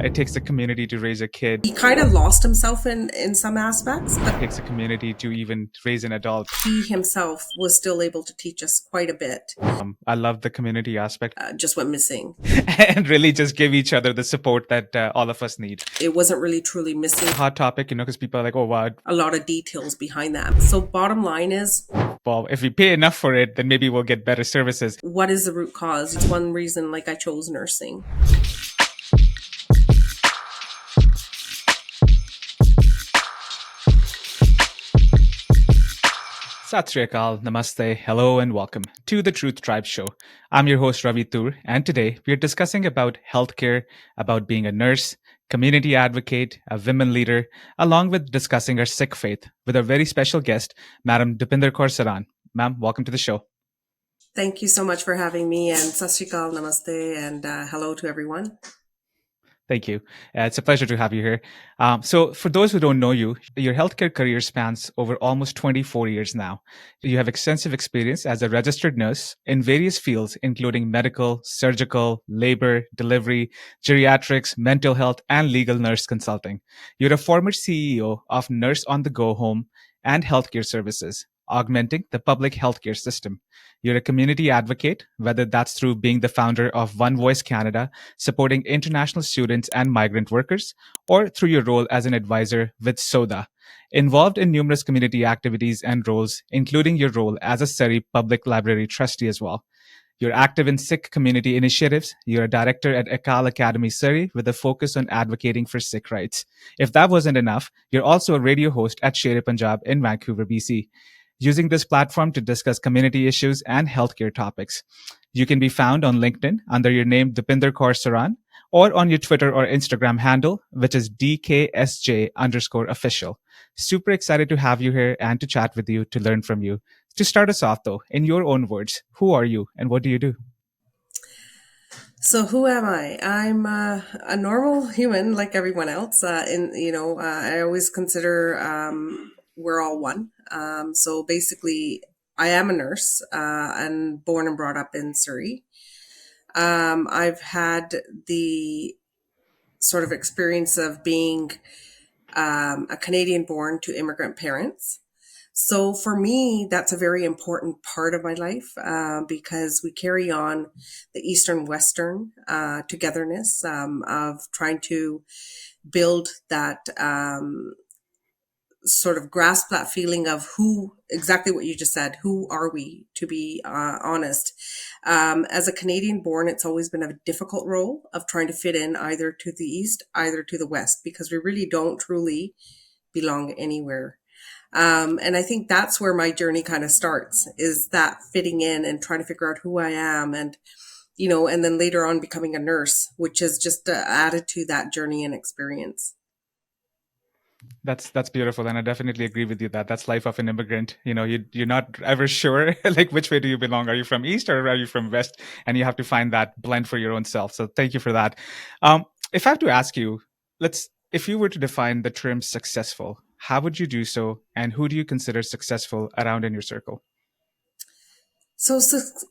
It takes a community to raise a kid. He kind of lost himself in some aspects, It but takes a community to even raise an adult. he himself was still able to teach us quite a bit. I love the community aspect. Just went missing. And really just give each other the support that all of us need. It wasn't really truly missing. Hot topic, because people are like, oh, wow. A lot of details behind that. So bottom line is, well, if we pay enough for it, then maybe we'll get better services. What is the root cause? It's one reason I chose nursing. Sat Sri Akal, Namaste, hello and welcome to the Truth Tribe Show. I'm your host Ravi Tur, and today we're discussing about healthcare, about being a nurse, community advocate, a women leader, along with discussing our Sikh faith with our very special guest, Madam Dipinder Kaur Saran. Ma'am, welcome to the show. Thank you so much for having me, and Sat Sri Akal, Namaste, and hello to everyone. Thank you. It's a pleasure to have you here. So for those who don't know you, your healthcare career spans over almost 24 years now. You have extensive experience as a registered nurse in various fields, including medical, surgical, labor, delivery, geriatrics, mental health, and legal nurse consulting. You're a former CEO of Nurse on the Go Home and Healthcare Services, augmenting the public healthcare system. You're a community advocate, whether that's through being the founder of One Voice Canada, supporting international students and migrant workers, or through your role as an advisor with SODA, involved in numerous community activities and roles, including your role as a Surrey Public Library trustee as well. You're active in Sikh community initiatives. You're a director at Akal Academy Surrey with a focus on advocating for Sikh rights. If that wasn't enough, you're also a radio host at Sher Punjab in Vancouver, BC, using this platform to discuss community issues and healthcare topics. You can be found on LinkedIn under your name Dipinder Kaur Saran, or on your Twitter or Instagram handle, which is DKSJ_official. Super excited to have you here and to chat with you, to learn from you. To start us off though, in your own words, who are you and what do you do? So who am I? I'm a normal human like everyone else. I always consider we're all one. So basically, I am a nurse and born and brought up in Surrey. I've had the sort of experience of being a Canadian born to immigrant parents. So for me, that's a very important part of my life because we carry on the Eastern-Western togetherness of trying to build that sort of grasp that feeling of who, exactly what you just said, who are we, to be honest. As a Canadian born, it's always been a difficult role of trying to fit in either to the East, either to the West, because we really don't truly belong anywhere. And I think that's where my journey kind of starts, is that fitting in and trying to figure out who I am, and and then later on becoming a nurse, which is just added to that journey and experience. That's beautiful, and I definitely agree with you that that's life of an immigrant. You're not ever sure like which way do you belong. Are you from East or are you from West? And you have to find that blend for your own self. So thank you for that. If I have to ask you, if you were to define the term successful, how would you do so, and who do you consider successful around in your circle? So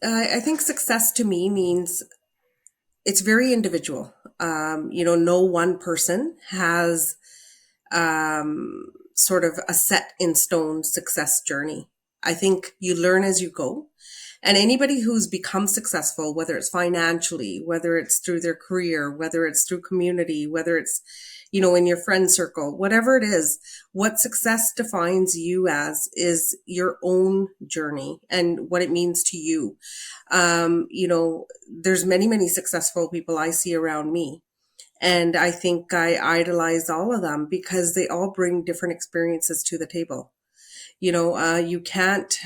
I think success to me means it's very individual. No one person has sort of a set in stone success journey. I think you learn as you go. And anybody who's become successful, whether it's financially, whether it's through their career, whether it's through community, whether it's, in your friend circle, whatever it is, what success defines you as is your own journey and what it means to you. There's many, many successful people I see around me. And I think I idolize all of them because they all bring different experiences to the table. You can't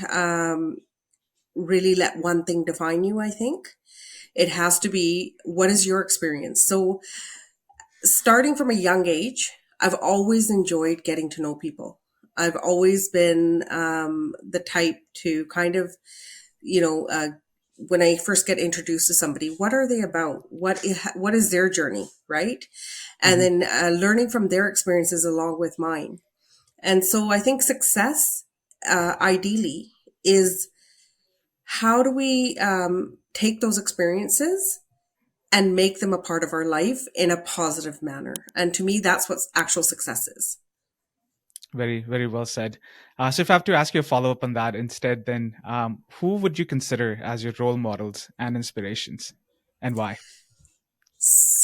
really let one thing define you, I think. It has to be, what is your experience? So starting from a young age, I've always enjoyed getting to know people. I've always been the type to kind of, when I first get introduced to somebody, what are they about? What is their journey, right? And then learning from their experiences along with mine. And so I think success, ideally, is how do we take those experiences and make them a part of our life in a positive manner. And to me, that's what actual success is. Very, very well said. So, if I have to ask you a follow up on that instead, then who would you consider as your role models and inspirations, and why?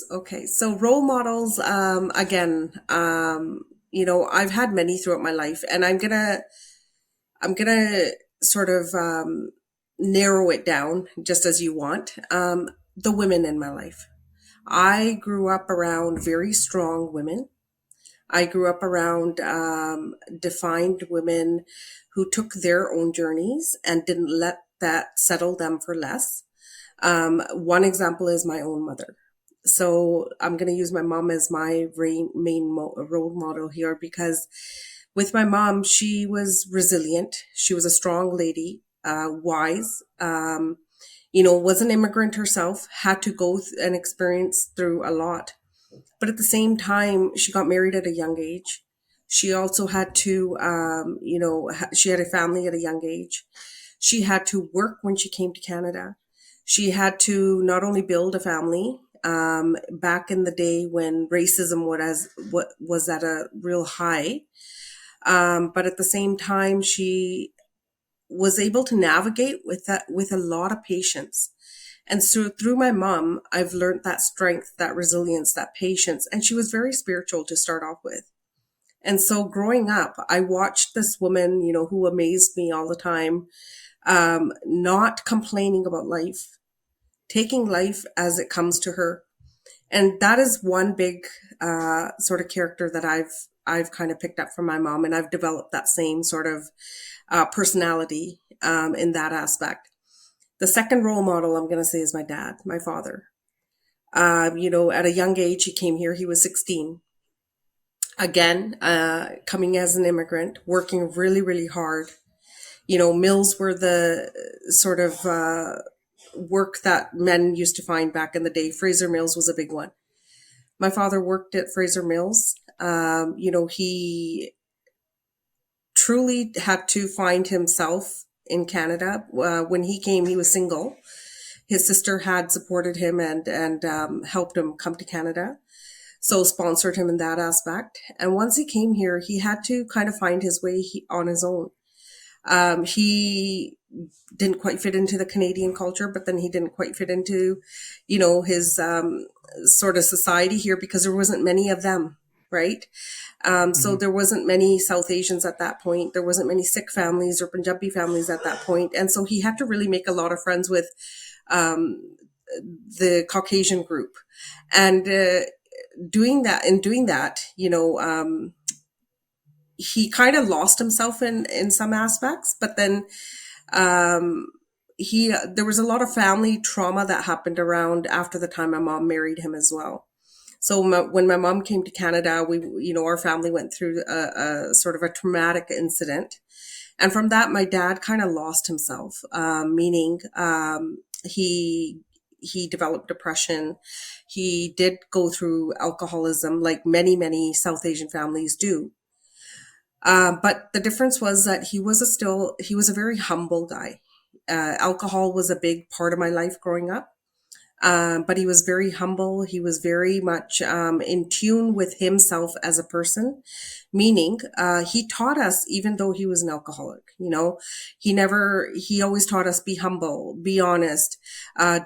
Okay, so role models, again, I've had many throughout my life, and I'm gonna sort of narrow it down just as you want. The women in my life. I grew up around very strong women. I grew up around defined women who took their own journeys and didn't let that settle them for less. One example is my own mother. So I'm going to use my mom as my role model here, because with my mom, she was resilient. She was a strong lady, wise, was an immigrant herself, had to go and experience through a lot. But at the same time, she got married at a young age. She also had to, she had a family at a young age. She had to work when she came to Canada. She had to not only build a family, back in the day when racism was at a real high, but at the same time, she was able to navigate with that with a lot of patience. And so through my mom, I've learned that strength, that resilience, that patience. And she was very spiritual to start off with. And so growing up, I watched this woman, who amazed me all the time, not complaining about life, taking life as it comes to her. And that is one big sort of character that I've kind of picked up from my mom, and I've developed that same sort of personality in that aspect. The second role model I'm going to say is my dad, my father. At a young age, he came here. He was 16. Again, coming as an immigrant, working really, really hard. Mills were the sort of work that men used to find back in the day. Fraser Mills was a big one. My father worked at Fraser Mills. He truly had to find himself in Canada. When he came, he was single. His sister had supported him and helped him come to Canada, so sponsored him in that aspect. And once he came here, he had to kind of find his way on his own. He didn't quite fit into the Canadian culture, but then he didn't quite fit into, his sort of society here, because there wasn't many of them, right? So Hmm. there wasn't many South Asians at that point. There wasn't many Sikh families or Punjabi families at that point. And so he had to really make a lot of friends with um, the Caucasian group. And doing that, he kind of lost himself in some aspects, but then um, there was a lot of family trauma that happened around after the time my mom married him as well. So when my mom came to Canada, our family went through a sort of a traumatic incident. And from that, my dad kind of lost himself, meaning he developed depression. He did go through alcoholism, like many, many South Asian families do. But the difference was that he was a very humble guy. Alcohol was a big part of my life growing up. But he was very humble. He was very much in tune with himself as a person, meaning he taught us, even though he was an alcoholic, he always taught us be humble, be honest,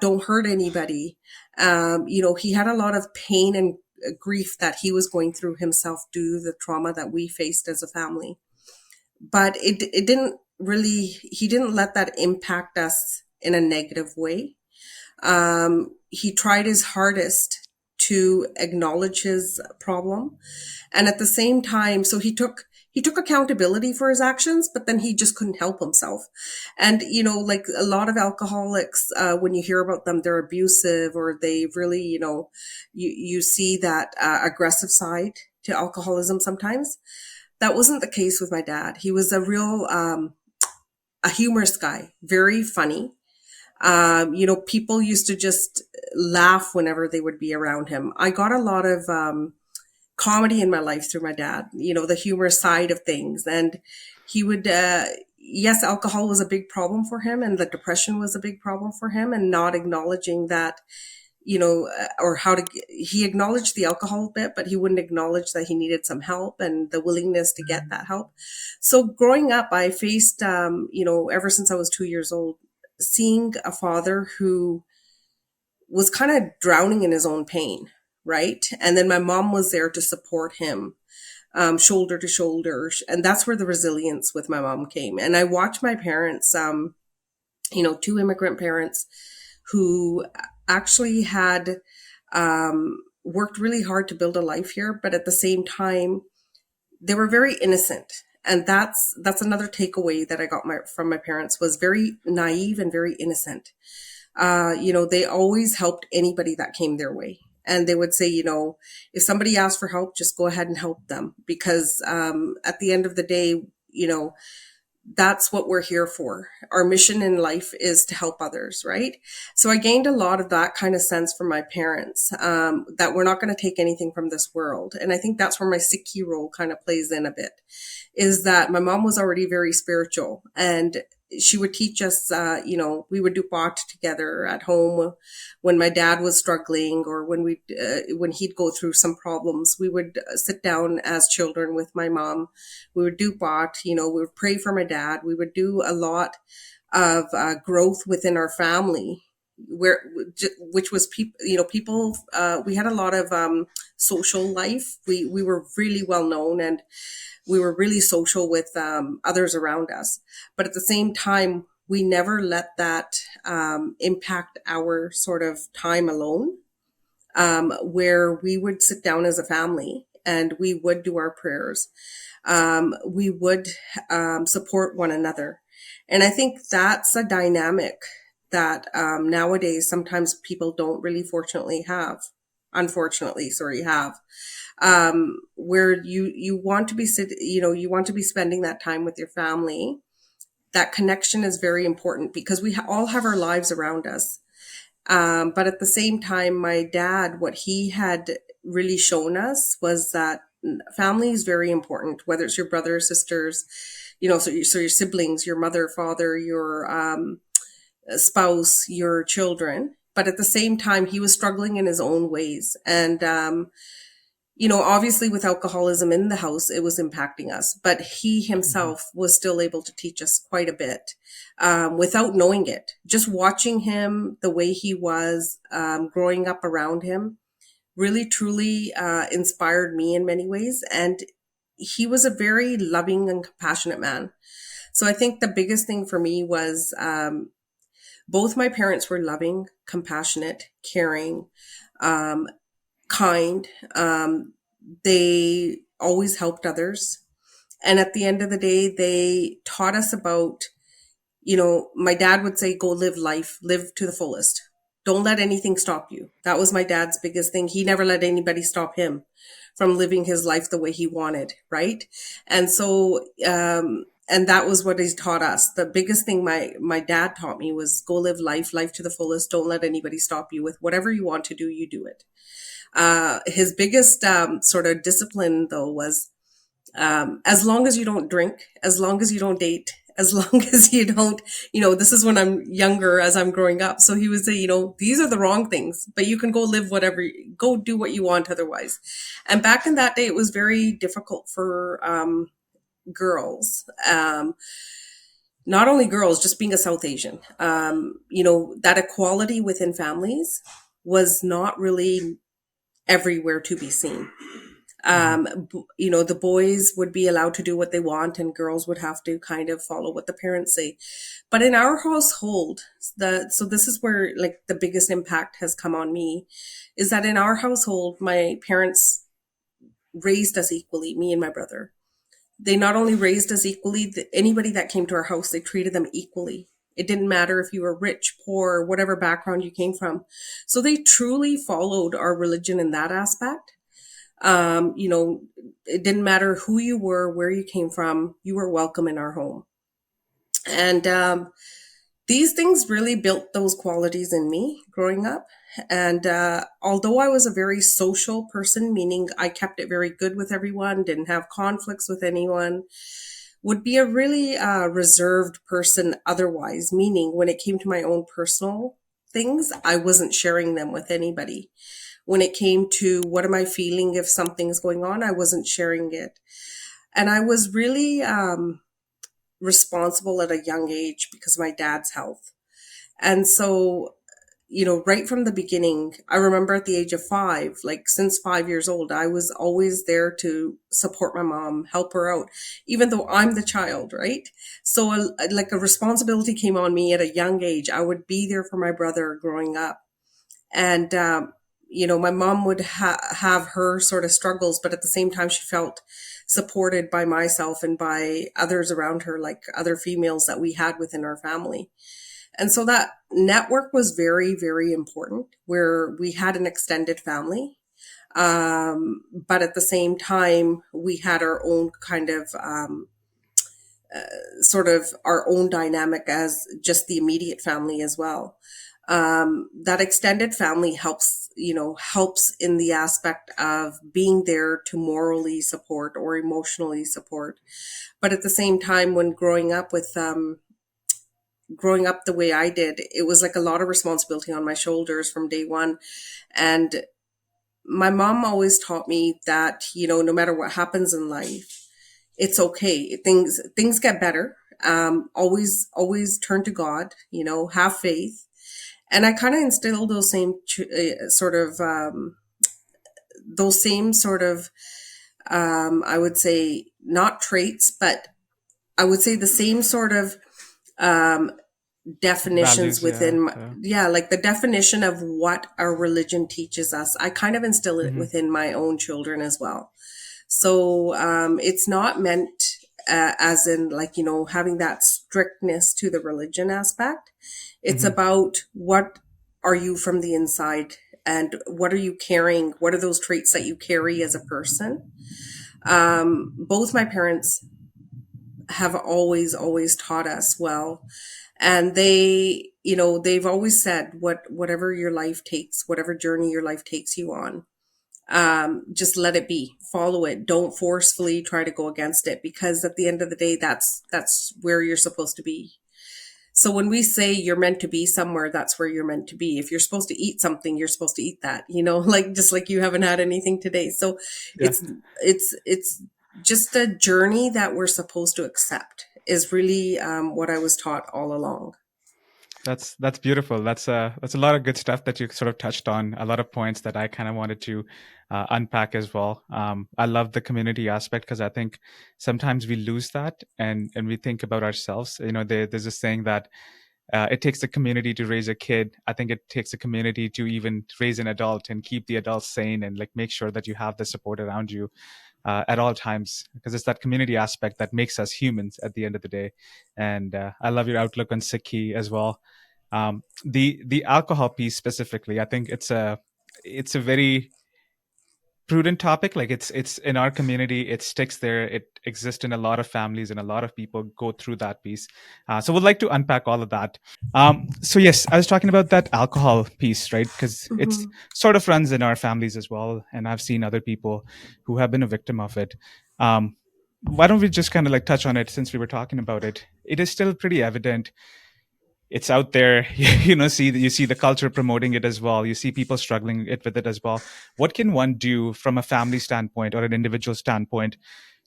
don't hurt anybody. He had a lot of pain and grief that he was going through himself due to the trauma that we faced as a family. But it didn't really, he didn't let that impact us in a negative way. He tried his hardest to acknowledge his problem, and at the same time, so he took accountability for his actions, but then he just couldn't help himself. And like a lot of alcoholics, when you hear about them, they're abusive, or they really, you see that aggressive side to alcoholism sometimes. That wasn't the case with my dad. He was a real a humorous guy, very funny. People used to just laugh whenever they would be around him. I got a lot of comedy in my life through my dad, the humor side of things. And he would, yes, alcohol was a big problem for him, and the depression was a big problem for him, and not acknowledging that, or how to, he acknowledged the alcohol bit, but he wouldn't acknowledge that he needed some help and the willingness to get that help. So growing up, I faced, ever since I was 2 years old, seeing a father who was kind of drowning in his own pain, right? And then my mom was there to support him, shoulder to shoulder. And that's where the resilience with my mom came. And I watched my parents, two immigrant parents who actually had worked really hard to build a life here, but at the same time, they were very innocent. And that's another takeaway that I got from my parents, was very naive and very innocent. They always helped anybody that came their way. And they would say, if somebody asked for help, just go ahead and help them. Because at the end of the day, that's what we're here for. Our mission in life is to help others, right? So I gained a lot of that kind of sense from my parents, that we're not going to take anything from this world. And I think that's where my Sikhi role kind of plays in a bit, is that my mom was already very spiritual, and she would teach us, we would do pot together at home when my dad was struggling, or when he'd go through some problems. We would sit down as children with my mom. We would do pot, we would pray for my dad. We would do a lot of growth within our family, which was people, we had a lot of social life. We were really well known, and we were really social with others around us. But at the same time, we never let that impact our sort of time alone, where we would sit down as a family and we would do our prayers. We would support one another. And I think that's a dynamic that nowadays sometimes people don't really unfortunately, have, where you want to be you want to be spending that time with your family. That connection is very important, because we all have our lives around us. But at the same time, my dad, what he had really shown us was that family is very important, whether it's your brother or sisters, so your siblings, your mother, father, your spouse, your children. But at the same time, he was struggling in his own ways. And, obviously with alcoholism in the house, it was impacting us, but he himself was still able to teach us quite a bit, without knowing it. Just watching him, the way he was, growing up around him, really truly inspired me in many ways. And he was a very loving and compassionate man. So I think the biggest thing for me was, both my parents were loving, compassionate, caring, kind. They always helped others. And at the end of the day, they taught us about, my dad would say, go live life, live to the fullest. Don't let anything stop you. That was my dad's biggest thing. He never let anybody stop him from living his life the way he wanted, right? And so, and that was what he's taught us. The biggest thing my dad taught me was go live life to the fullest. Don't let anybody stop you with whatever you want to do, you do it. His biggest sort of discipline, though, was, as long as you don't drink, as long as you don't date, as long as you don't, this is when I'm younger, as I'm growing up. So he would say, these are the wrong things, but you can go live go do what you want otherwise. And back in that day, it was very difficult for girls. Not only girls, just being a South Asian, that equality within families was not really everywhere to be seen. The boys would be allowed to do what they want, and girls would have to kind of follow what the parents say. But in our household, so this is where like the biggest impact has come on me, is that in our household, my parents raised us equally, me and my brother. They not only raised us equally, anybody that came to our house, they treated them equally. It didn't matter if you were rich, poor, whatever background you came from. So they truly followed our religion in that aspect. It didn't matter who you were, where you came from, you were welcome in our home. And these things really built those qualities in me growing up. And although I was a very social person, meaning I kept it very good with everyone, didn't have conflicts with anyone, would be a really reserved person otherwise, meaning when it came to my own personal things, I wasn't sharing them with anybody. When it came to what am I feeling if something's going on, I wasn't sharing it. And I was really responsible at a young age because of my dad's health. And so, right from the beginning, I remember at the age of 5, like since 5 years old, I was always there to support my mom, help her out, even though I'm the child, right? So, like a responsibility came on me at a young age. I would be there for my brother growing up. And, my mom would have her sort of struggles, but at the same time, she felt supported by myself and by others around her, like other females that we had within our family. And so that network was very, very important where we had an extended family. But at the same time, we had our own kind of sort of our own dynamic as just the immediate family as well. That extended family helps in the aspect of being there to morally support or emotionally support. But at the same time, when growing up the way I did, it was like a lot of responsibility on my shoulders from day one. And my mom always taught me that, no matter what happens in life, it's okay. Things get better. Always turn to God, have faith. And I kind of instilled those same sort of, I would say not traits, but I would say the same sort of, um, definitions Values, yeah. within Yeah. like the definition of what our religion teaches us. I kind of instill it Hmm. within my own children as well. So it's not meant as in like, having that strictness to the religion aspect. It's Hmm. about what are you from the inside and what are you carrying? What are those traits that you carry as a person? Both my parents have always taught us well. And they've always said whatever your life takes, whatever journey your life takes you on, just let it be, follow it. Don't forcefully try to go against it because at the end of the day, that's where you're supposed to be. So when we say you're meant to be somewhere, that's where you're meant to be. If you're supposed to eat something, you're supposed to eat that, like just like you haven't had anything today. So Yeah. it's just a journey that we're supposed to accept is really what I was taught all along. That's beautiful. That's a lot of good stuff that you sort of touched on. A lot of points that I kind of wanted to unpack as well. I love the community aspect because I think sometimes we lose that and we think about ourselves. There's a saying that it takes a community to raise a kid. I think it takes a community to even raise an adult and keep the adult sane and like make sure that you have the support around you at all times because it's that community aspect that makes us humans at the end of the day. And I love your outlook on Sikhi as well. The alcohol piece specifically, I think it's a very prudent topic. Like it's in our community, it sticks there. It exists in a lot of families, and a lot of people go through that piece. So we'd like to unpack all of that. So yes, I was talking about that alcohol piece, right? Because it's Hmm. sort of runs in our families as well, and I've seen other people who have been a victim of it. Um, why don't we just kind of like touch on it since we were talking about it? It is still pretty evident. It's out there. You see the culture promoting it as well. You see people struggling with it as well. What can one do from a family standpoint or an individual standpoint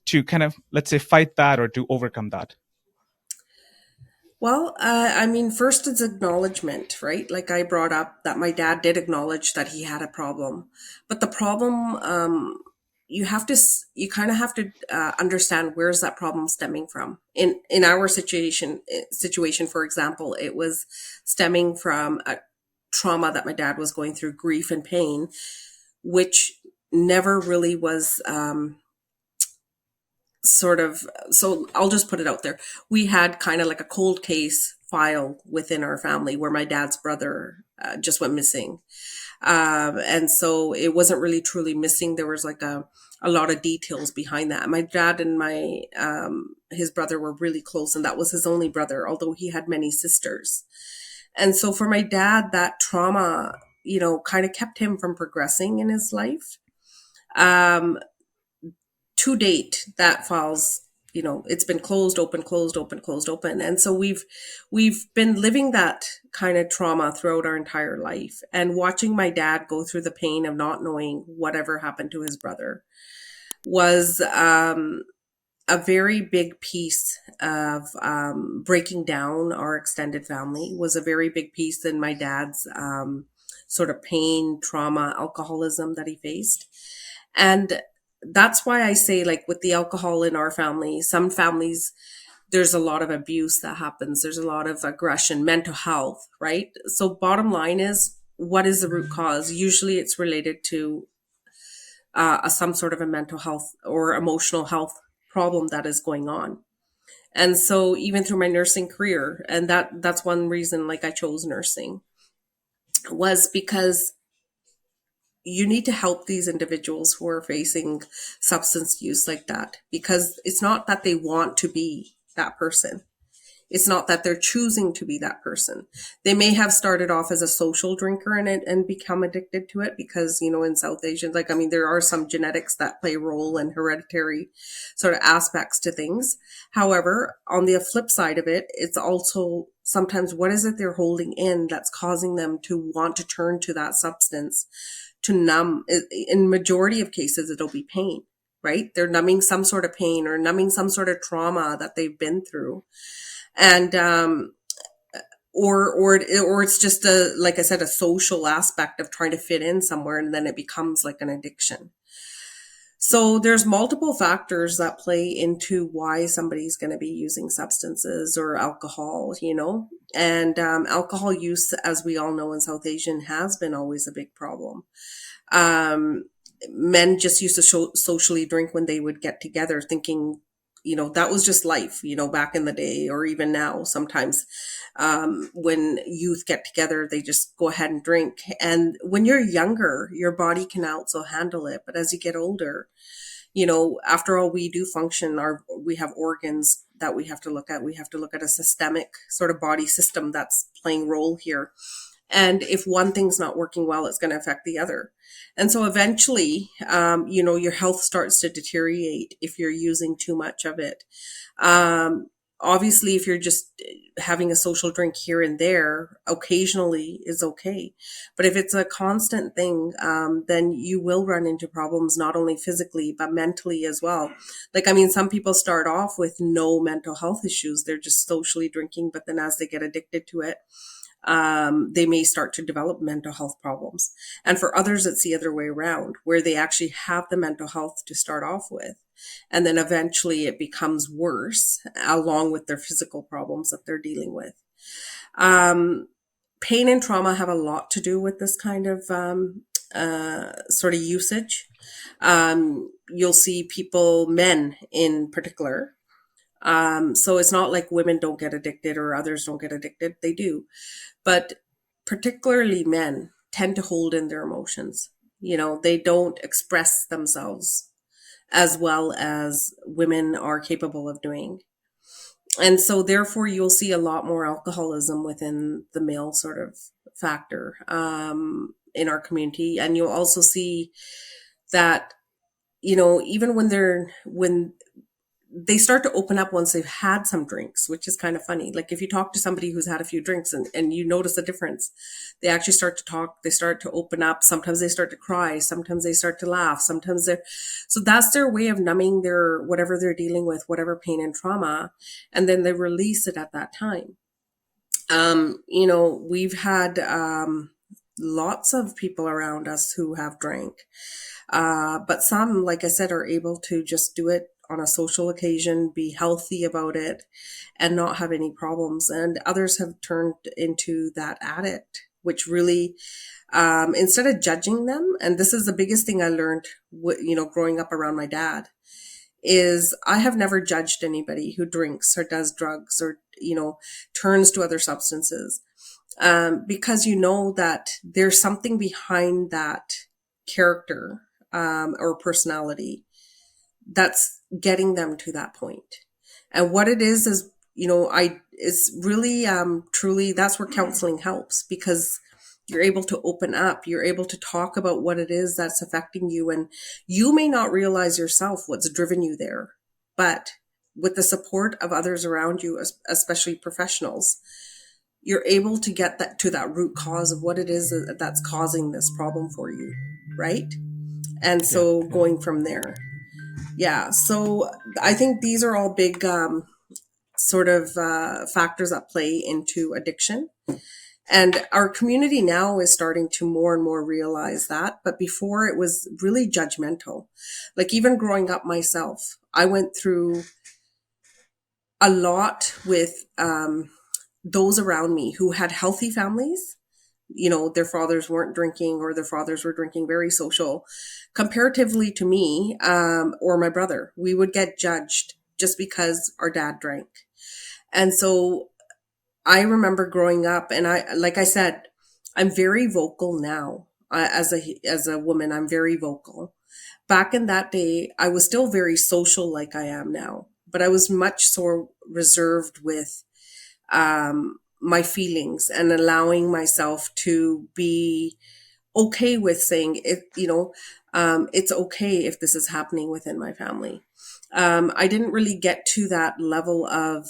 to kind of, let's say, fight that or to overcome that? Well, I mean, first it's acknowledgement, right? Like I brought up that my dad did acknowledge that he had a problem, but the problem, you kind of have to understand where's that problem stemming from. In our situation, for example, it was stemming from a trauma that my dad was going through, grief and pain, which never really was sort of, so I'll just put it out there. We had kind of like a cold case file within our family where my dad's brother just went missing. And so it wasn't really truly missing. There was like a lot of details behind that. My dad and his brother were really close, and that was his only brother, although he had many sisters. And so for my dad, that trauma, kind of kept him from progressing in his life. Um, to date, that file's it's been closed, open, closed, open, closed, open. And so we've been living that kind of trauma throughout our entire life, and watching my dad go through the pain of not knowing whatever happened to his brother was a very big piece of breaking down our extended family, was a very big piece in my dad's sort of pain, trauma, alcoholism that he faced. And that's why I say, like, with the alcohol in our family, some families, there's a lot of abuse that happens. There's a lot of aggression, mental health, right? So bottom line is, what is the root cause? Usually it's related to some sort of a mental health or emotional health problem that is going on. And so even through my nursing career, and that's one reason, like, I chose nursing, was because you need to help these individuals who are facing substance use like that, because it's not that they want to be that person. It's not that they're choosing to be that person. They may have started off as a social drinker and become addicted to it because, in South Asian, like, I mean, there are some genetics that play a role and hereditary sort of aspects to things. However, on the flip side of it, it's also sometimes what is it they're holding in that's causing them to want to turn to that substance to numb. In majority of cases, it'll be pain, right? They're numbing some sort of pain or numbing some sort of trauma that they've been through. And or it's just a, like I said, a social aspect of trying to fit in somewhere, and then it becomes like an addiction. So there's multiple factors that play into why somebody's going to be using substances or alcohol, and alcohol use, as we all know in South Asian, has been always a big problem. um, Men just used to socially drink when they would get together, thinking, that was just life, back in the day, or even now. Sometimes when youth get together, they just go ahead and drink. And when you're younger, your body can also handle it. But as you get older, after all, we do function, we have organs that we have to look at. We have to look at a systemic sort of body system that's playing role here. And if one thing's not working well, it's going to affect the other. And so eventually, your health starts to deteriorate if you're using too much of it. Obviously, if you're just having a social drink here and there, occasionally is okay. But if it's a constant thing, then you will run into problems, not only physically, but mentally as well. Like, I mean, some people start off with no mental health issues. They're just socially drinking, but then as they get addicted to it, they may start to develop mental health problems. And for others, it's the other way around, where they actually have the mental health to start off with. And then eventually it becomes worse along with their physical problems that they're dealing with. Pain and trauma have a lot to do with this kind of sort of usage. You'll see people, men in particular. So it's not like women don't get addicted or others don't get addicted. They do. But particularly men tend to hold in their emotions. They don't express themselves as well as women are capable of doing. And so therefore you'll see a lot more alcoholism within the male sort of factor in our community. And you'll also see that, even when they start to open up once they've had some drinks, which is kind of funny. Like, if you talk to somebody who's had a few drinks and you notice a difference, they actually start to talk, they start to open up. Sometimes they start to cry. Sometimes they start to laugh. So that's their way of numbing their, whatever they're dealing with, whatever pain and trauma. And then they release it at that time. We've had, lots of people around us who have drank. But some, like I said, are able to just do it on a social occasion, be healthy about it, and not have any problems. And others have turned into that addict, which really, instead of judging them, and this is the biggest thing I learned, growing up around my dad, is I have never judged anybody who drinks or does drugs or, turns to other substances. Because that there's something behind that character or personality that's getting them to that point. And what it is, it's really, truly, that's where counseling helps, because you're able to open up, you're able to talk about what it is that's affecting you. And you may not realize yourself what's driven you there, but with the support of others around you, especially professionals, you're able to get that to that root cause of what it is that's causing this problem for you, right? And Yeah. so Yeah. going from there. Yeah. So I think these are all big sort of factors that play into addiction. And our community now is starting to more and more realize that. But before, it was really judgmental. Like even growing up myself, I went through a lot with those around me who had healthy families. You know, their fathers weren't drinking or their fathers were drinking, very social. Comparatively to me or my brother, we would get judged just because our dad drank. And so I remember growing up, and like I said, I'm very vocal now. As a woman, I'm very vocal. Back in that day, I was still very social, like I am now, but I was much so reserved with my feelings and allowing myself to be okay with saying it. It's okay if this is happening within my family. I didn't really get to that level of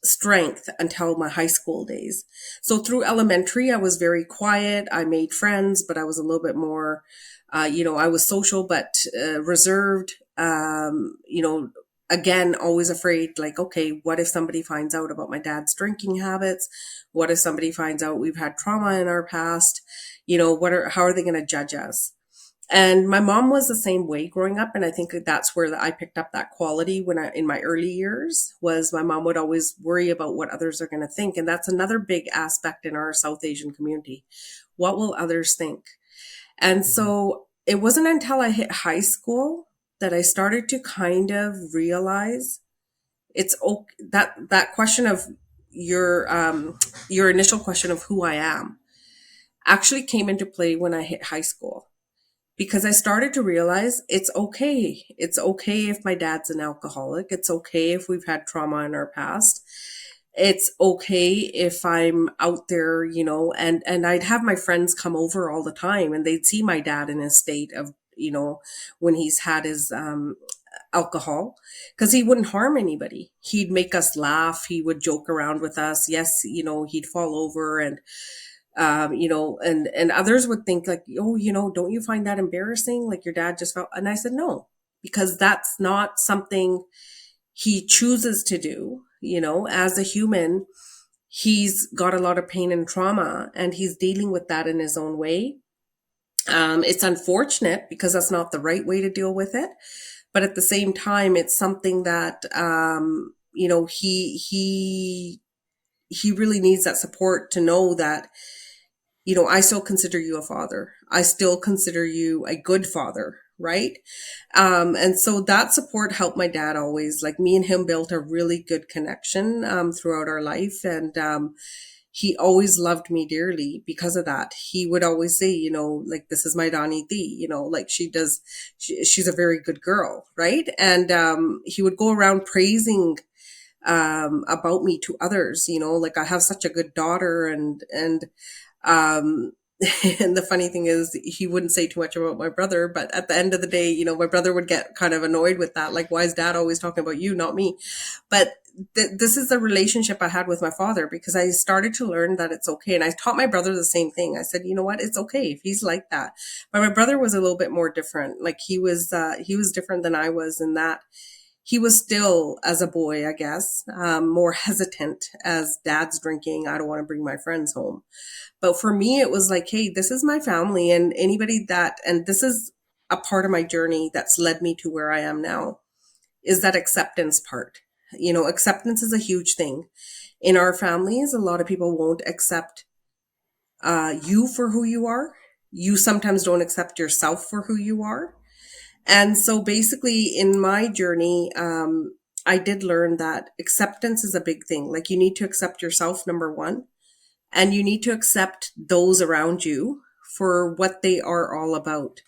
strength until my high school days. So through elementary, I was very quiet. I made friends, but I was a little bit more, I was social, but reserved, again, always afraid, like, okay, what if somebody finds out about my dad's drinking habits? What if somebody finds out we've had trauma in our past? How are they going to judge us? And my mom was the same way growing up. And I think that's where I picked up that quality in my early years was my mom would always worry about what others are going to think. And that's another big aspect in our South Asian community. What will others think? And Mhm. so it wasn't until I hit high school that I started to kind of realize it's okay, that question of your initial question of who I am actually came into play when I hit high school because I started to realize it's okay. It's okay if my dad's an alcoholic. It's okay if we've had trauma in our past. It's okay if I'm out there, and I'd have my friends come over all the time and they'd see my dad in a state of, when he's had his alcohol because he wouldn't harm anybody. He'd make us laugh. He would joke around with us. Yes, he'd fall over and and others would think like, oh, don't you find that embarrassing? Like your dad just felt, and I said, no, because that's not something he chooses to do. As a human, he's got a lot of pain and trauma and he's dealing with that in his own way. It's unfortunate because that's not the right way to deal with it. But at the same time, it's something that, he really needs that support to know that I still consider you a father. I still consider you a good father, right? And so that support helped my dad always. Like me and him built a really good connection throughout our life. And he always loved me dearly because of that. He would always say, like, this is my Donnie D, like she's a very good girl, right? And he would go around praising about me to others, like I have such a good daughter and um, and the funny thing is, he wouldn't say too much about my brother, but at the end of the day, my brother would get kind of annoyed with that. Like, why is dad always talking about you, not me? But this is the relationship I had with my father because I started to learn that it's okay. And I taught my brother the same thing. I said, you know what? It's okay if he's like that. But my brother was a little bit more different. Like he was different than I was in that he was still, as a boy, I guess, more hesitant as dad's drinking. I don't want to bring my friends home. But for me, it was like, hey, this is my family and and this is a part of my journey that's led me to where I am now is that acceptance part. Acceptance is a huge thing. In our families, a lot of people won't accept you for who you are. You sometimes don't accept yourself for who you are. And so basically in my journey, I did learn that acceptance is a big thing. Like you need to accept yourself, number one, and you need to accept those around you for what they are all about.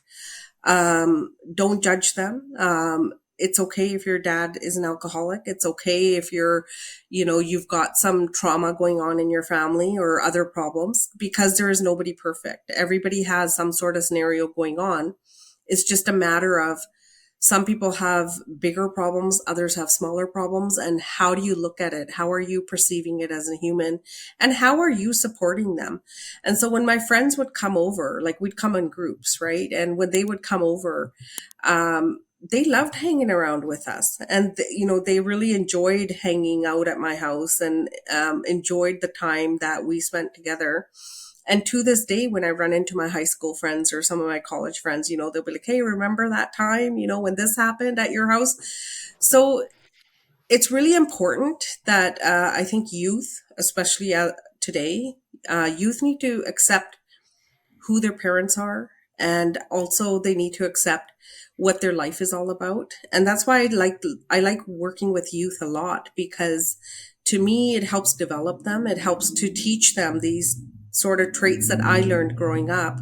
Don't judge them. It's okay if your dad is an alcoholic. It's okay if you've got some trauma going on in your family or other problems because there is nobody perfect. Everybody has some sort of scenario going on. It's just a matter of Some people have bigger problems, others have smaller problems. And how do you look at it? How are you perceiving it as a human? And how are you supporting them? And so when my friends would come over, like we'd come in groups, right? And when they would come over, they loved hanging around with us, and they really enjoyed hanging out at my house, and enjoyed the time that we spent together. And to this day, when I run into my high school friends or some of my college friends, they'll be like, hey, remember that time, when this happened at your house? So it's really important that I think youth, especially today, youth need to accept who their parents are. And also they need to accept what their life is all about. And that's why I like working with youth a lot, because to me, it helps develop them. It helps to teach them these sort of traits that I learned growing up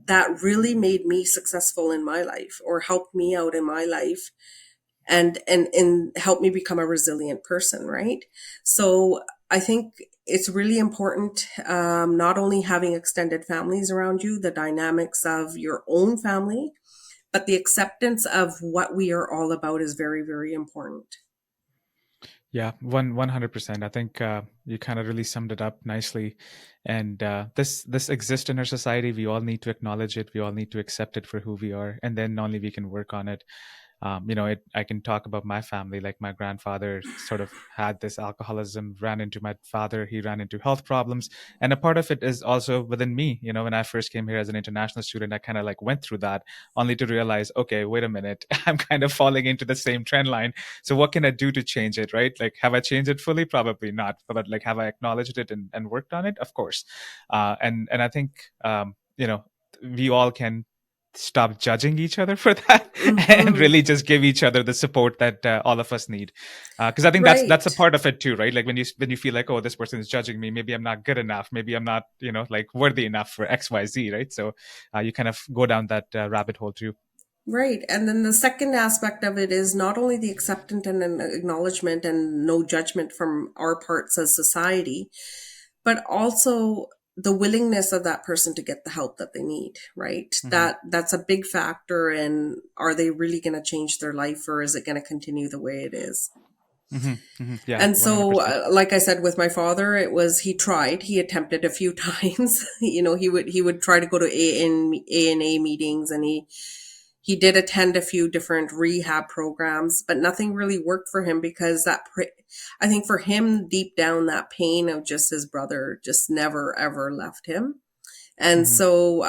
that really made me successful in my life, or helped me out in my life, and help me become a resilient person, right? So I think it's really important, not only having extended families around you, the dynamics of your own family, but the acceptance of what we are all about is very, very important. Yeah, 100%. I think you kind of really summed it up nicely. And this exists in our society. We all need to acknowledge it. We all need to accept it for who we are, and then only we can work on it. I can talk about my family. Like my grandfather sort of had this alcoholism, ran into my father, he ran into health problems. And a part of it is also within me. When I first came here as an international student, I kind of like went through that, only to realize, okay, wait a minute, I'm kind of falling into the same trend line. So what can I do to change it, right? Like, have I changed it fully? Probably not. But like, have I acknowledged it and worked on it? Of course. And I think, we all can stop judging each other for that and Hmm. really just give each other the support that all of us need, because I think that's a Right. part of it too, right? Like when you feel like, oh, this person is judging me, maybe I'm not good enough, maybe I'm not like worthy enough for XYZ, right? So you kind of go down that rabbit hole too. Right. And then the second aspect of it is not only the acceptance and an acknowledgement and no judgment from our parts as society, but also the willingness of that person to get the help that they need, right? Hmm. That's a big factor in, are they really going to change their life, or is it going to continue the way it is? Hmm. Hmm. Yeah, And so, 100%. like I said, with my father, he attempted a few times. He would try to go to A and A meetings, and he did attend a few different rehab programs, but nothing really worked for him, because I think for him, deep down, that pain of just his brother just never ever left him. And Hmm. so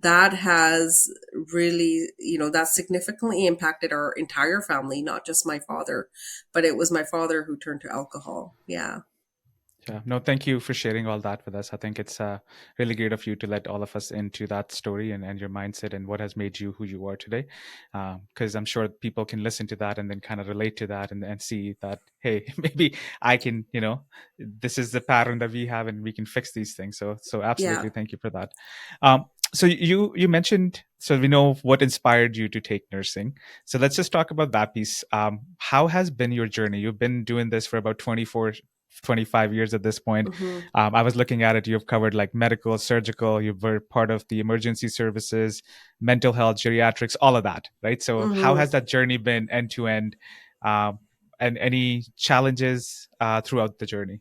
that has really, that significantly impacted our entire family, not just my father, but it was my father who turned to alcohol. Yeah. Yeah, no, thank you for sharing all that with us. I think it's really great of you to let all of us into that story and your mindset and what has made you who you are today. Because I'm sure people can listen to that and then kind of relate to that and see that, hey, maybe I can, this is the pattern that we have and we can fix these things. So Yeah. absolutely, thank you for that. So you mentioned, so we know what inspired you to take nursing. So let's just talk about that piece. How has been your journey? You've been doing this for about 25 years at this point. Hmm. I was looking at it. You've covered like medical, surgical. You were part of the emergency services, mental health, geriatrics, all of that, right? So, how Hmm. has that journey been end to end? And any challenges throughout the journey?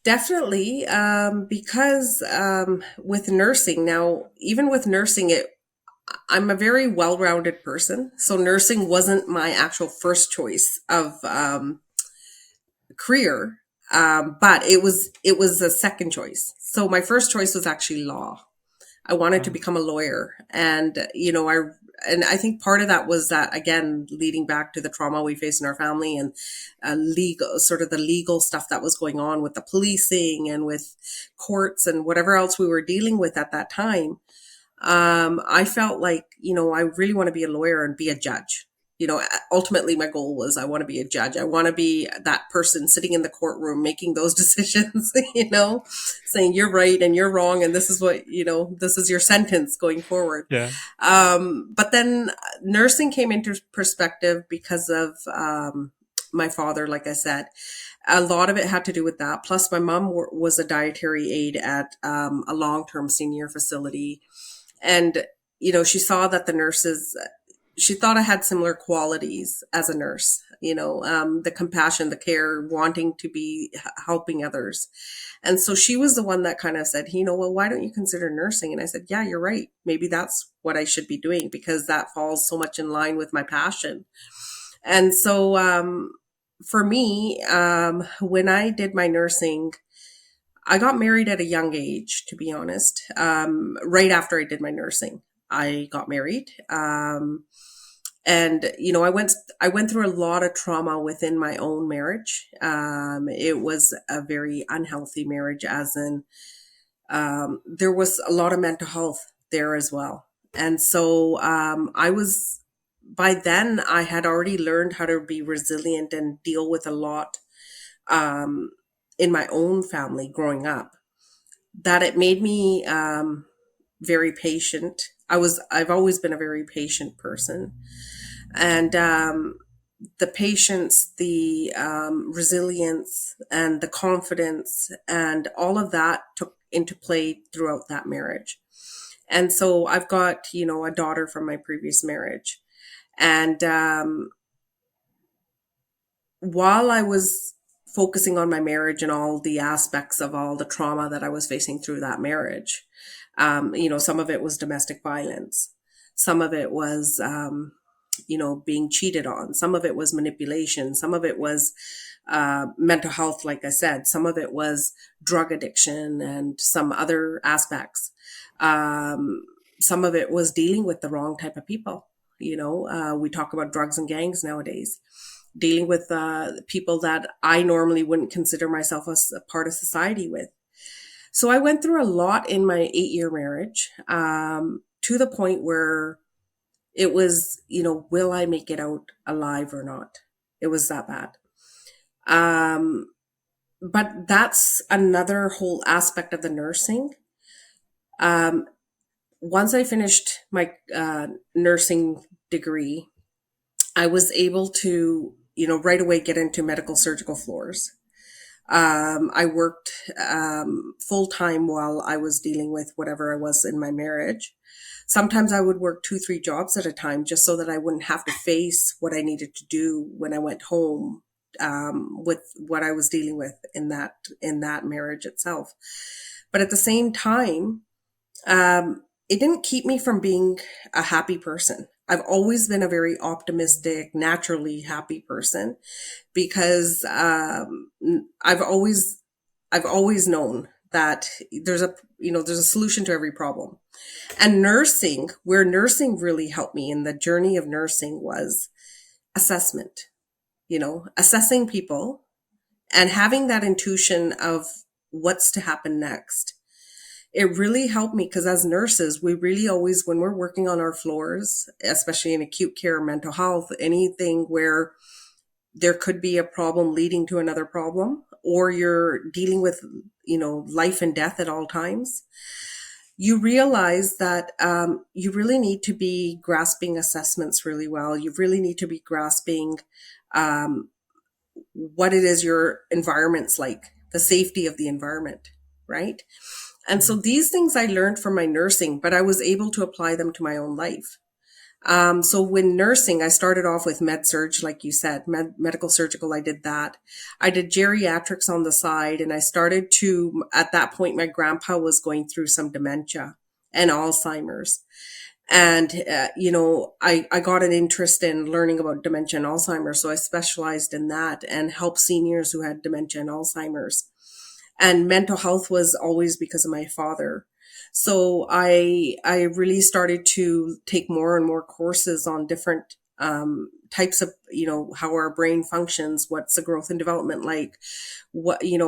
Definitely, because with nursing now, even with nursing, I'm a very well-rounded person, so nursing wasn't my actual first choice of career, but it was a second choice. So my first choice was actually law. I wanted to Oh. become a lawyer, and I think part of that was that, again, leading back to the trauma we faced in our family, and the legal stuff that was going on with the policing and with courts and whatever else we were dealing with at that time. I felt like, I really want to be a lawyer and be a judge. Ultimately, my goal was, I want to be a judge. I want to be that person sitting in the courtroom making those decisions, saying you're right and you're wrong, and this is this is your sentence going forward. Yeah. But then nursing came into perspective because of my father, like I said. A lot of it had to do with that. Plus, my mom was a dietary aide at a long term senior facility, and she saw that the nurses, she thought I had similar qualities as a nurse, the compassion, the care, wanting to be helping others. And so she was the one that kind of said, well, why don't you consider nursing? And I said, yeah, you're right. Maybe that's what I should be doing because that falls so much in line with my passion. And so for me, when I did my nursing, I got married at a young age, to be honest. Right after I did my nursing, I got married. And I went through a lot of trauma within my own marriage. It was a very unhealthy marriage, as in there was a lot of mental health there as well. And so I was by then I had already learned how to be resilient and deal with a lot um, in my own family growing up. That it made me very patient. I've always been a very patient person, and the patience, the resilience, and the confidence, and all of that took into play throughout that marriage. And so I've got a daughter from my previous marriage, and while I was focusing on my marriage and all the aspects of all the trauma that I was facing through that marriage, some of it was domestic violence. Some of it was, being cheated on. Some of it was manipulation. Some of it was mental health, like I said. Some of it was drug addiction and some other aspects. Some of it was dealing with the wrong type of people. We talk about drugs and gangs nowadays, dealing with people that I normally wouldn't consider myself a part of society with. So I went through a lot in my 8-year marriage, to the point where it was, will I make it out alive or not? It was that bad. Um, but that's another whole aspect of the nursing. Um, Once I finished my nursing degree, I was able to, right away get into medical surgical floors. I worked full time while I was dealing with whatever I was in my marriage. Sometimes I would work 2, 3 jobs at a time just so that I wouldn't have to face what I needed to do when I went home, with what I was dealing with in that marriage itself. But at the same time, it didn't keep me from being a happy person. I've always been a very optimistic, naturally happy person because I've always I've always known that there's a solution to every problem. And nursing, where nursing really helped me in the journey of nursing was assessment. Assessing people and having that intuition of what's to happen next. It really helped me because as nurses, we really always, when we're working on our floors, especially in acute care, mental health, anything where there could be a problem leading to another problem, or you're dealing with, life and death at all times, you realize that you really need to be grasping assessments really well. You really need to be grasping um, what it is your environment's like, the safety of the environment, right? And so these things I learned from my nursing, but I was able to apply them to my own life. So when nursing, I started off with med surg, like you said, medical surgical. I did that. I did geriatrics on the side, and I started to, at that point, my grandpa was going through some dementia and Alzheimer's. And, I got an interest in learning about dementia and Alzheimer's. So I specialized in that and helped seniors who had dementia and Alzheimer's. And mental health was always because of my father. So I really started to take more and more courses on different types of, how our brain functions, what's the growth and development like,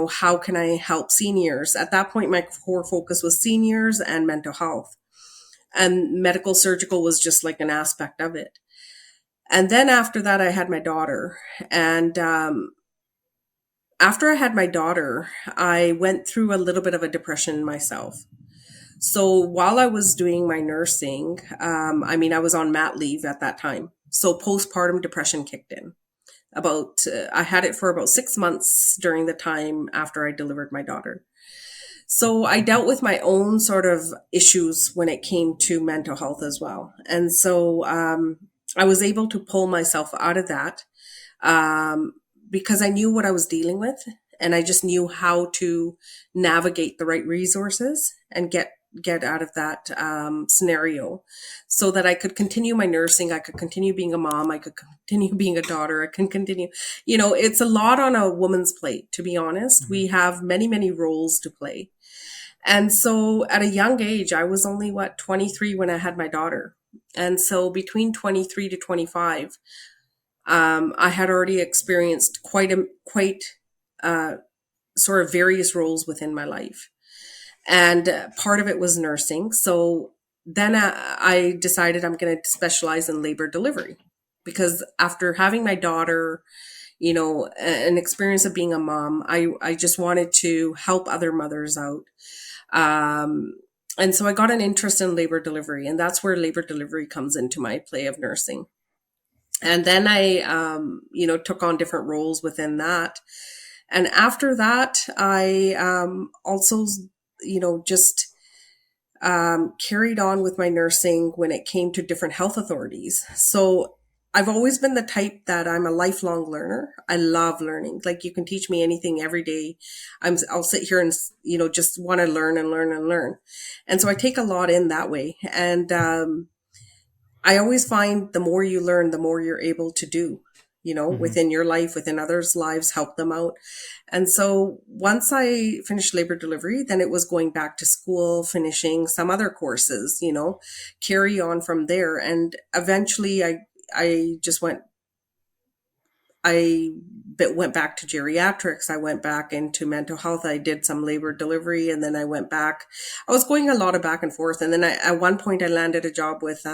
how can I help seniors? At that point, my core focus was seniors and mental health. And medical surgical was just like an aspect of it. And then after that, I had my daughter. And after I had my daughter, I went through a little bit of a depression myself. So while I was doing my nursing, I was on mat leave at that time. So postpartum depression kicked in. I had it for about 6 months during the time after I delivered my daughter. So I dealt with my own sort of issues when it came to mental health as well. And so, I was able to pull myself out of that, um, because I knew what I was dealing with, and I just knew how to navigate the right resources and get out of that scenario, so that I could continue my nursing, I could continue being a mom, I could continue being a daughter, I can continue. It's a lot on a woman's plate, to be honest. Mhm. We have many roles to play. And so at a young age, I was only 23 when I had my daughter. And so between 23 to 25, I had already experienced quite sort of various roles within my life, and part of it was nursing. So then I decided I'm going to specialize in labor delivery, because after having my daughter, an experience of being a mom, I just wanted to help other mothers out. Um, and so I got an interest in labor delivery, and that's where labor delivery comes into my play of nursing. And then I, took on different roles within that. And after that, I also, just carried on with my nursing when it came to different health authorities. So I've always been the type that I'm a lifelong learner. I love learning. Like, you can teach me anything every day. I'll sit here and, just want to learn and learn and learn. And so I take a lot in that way. And I always find the more you learn, the more you're able to do, Mhm. within your life, within others' lives, help them out. And so once I finished labor delivery, then it was going back to school, finishing some other courses, carry on from there. And eventually I just I went back to geriatrics. I went back into mental health. I did some labor delivery, and then I went back. I was going a lot of back and forth. And then at one point I landed a job with,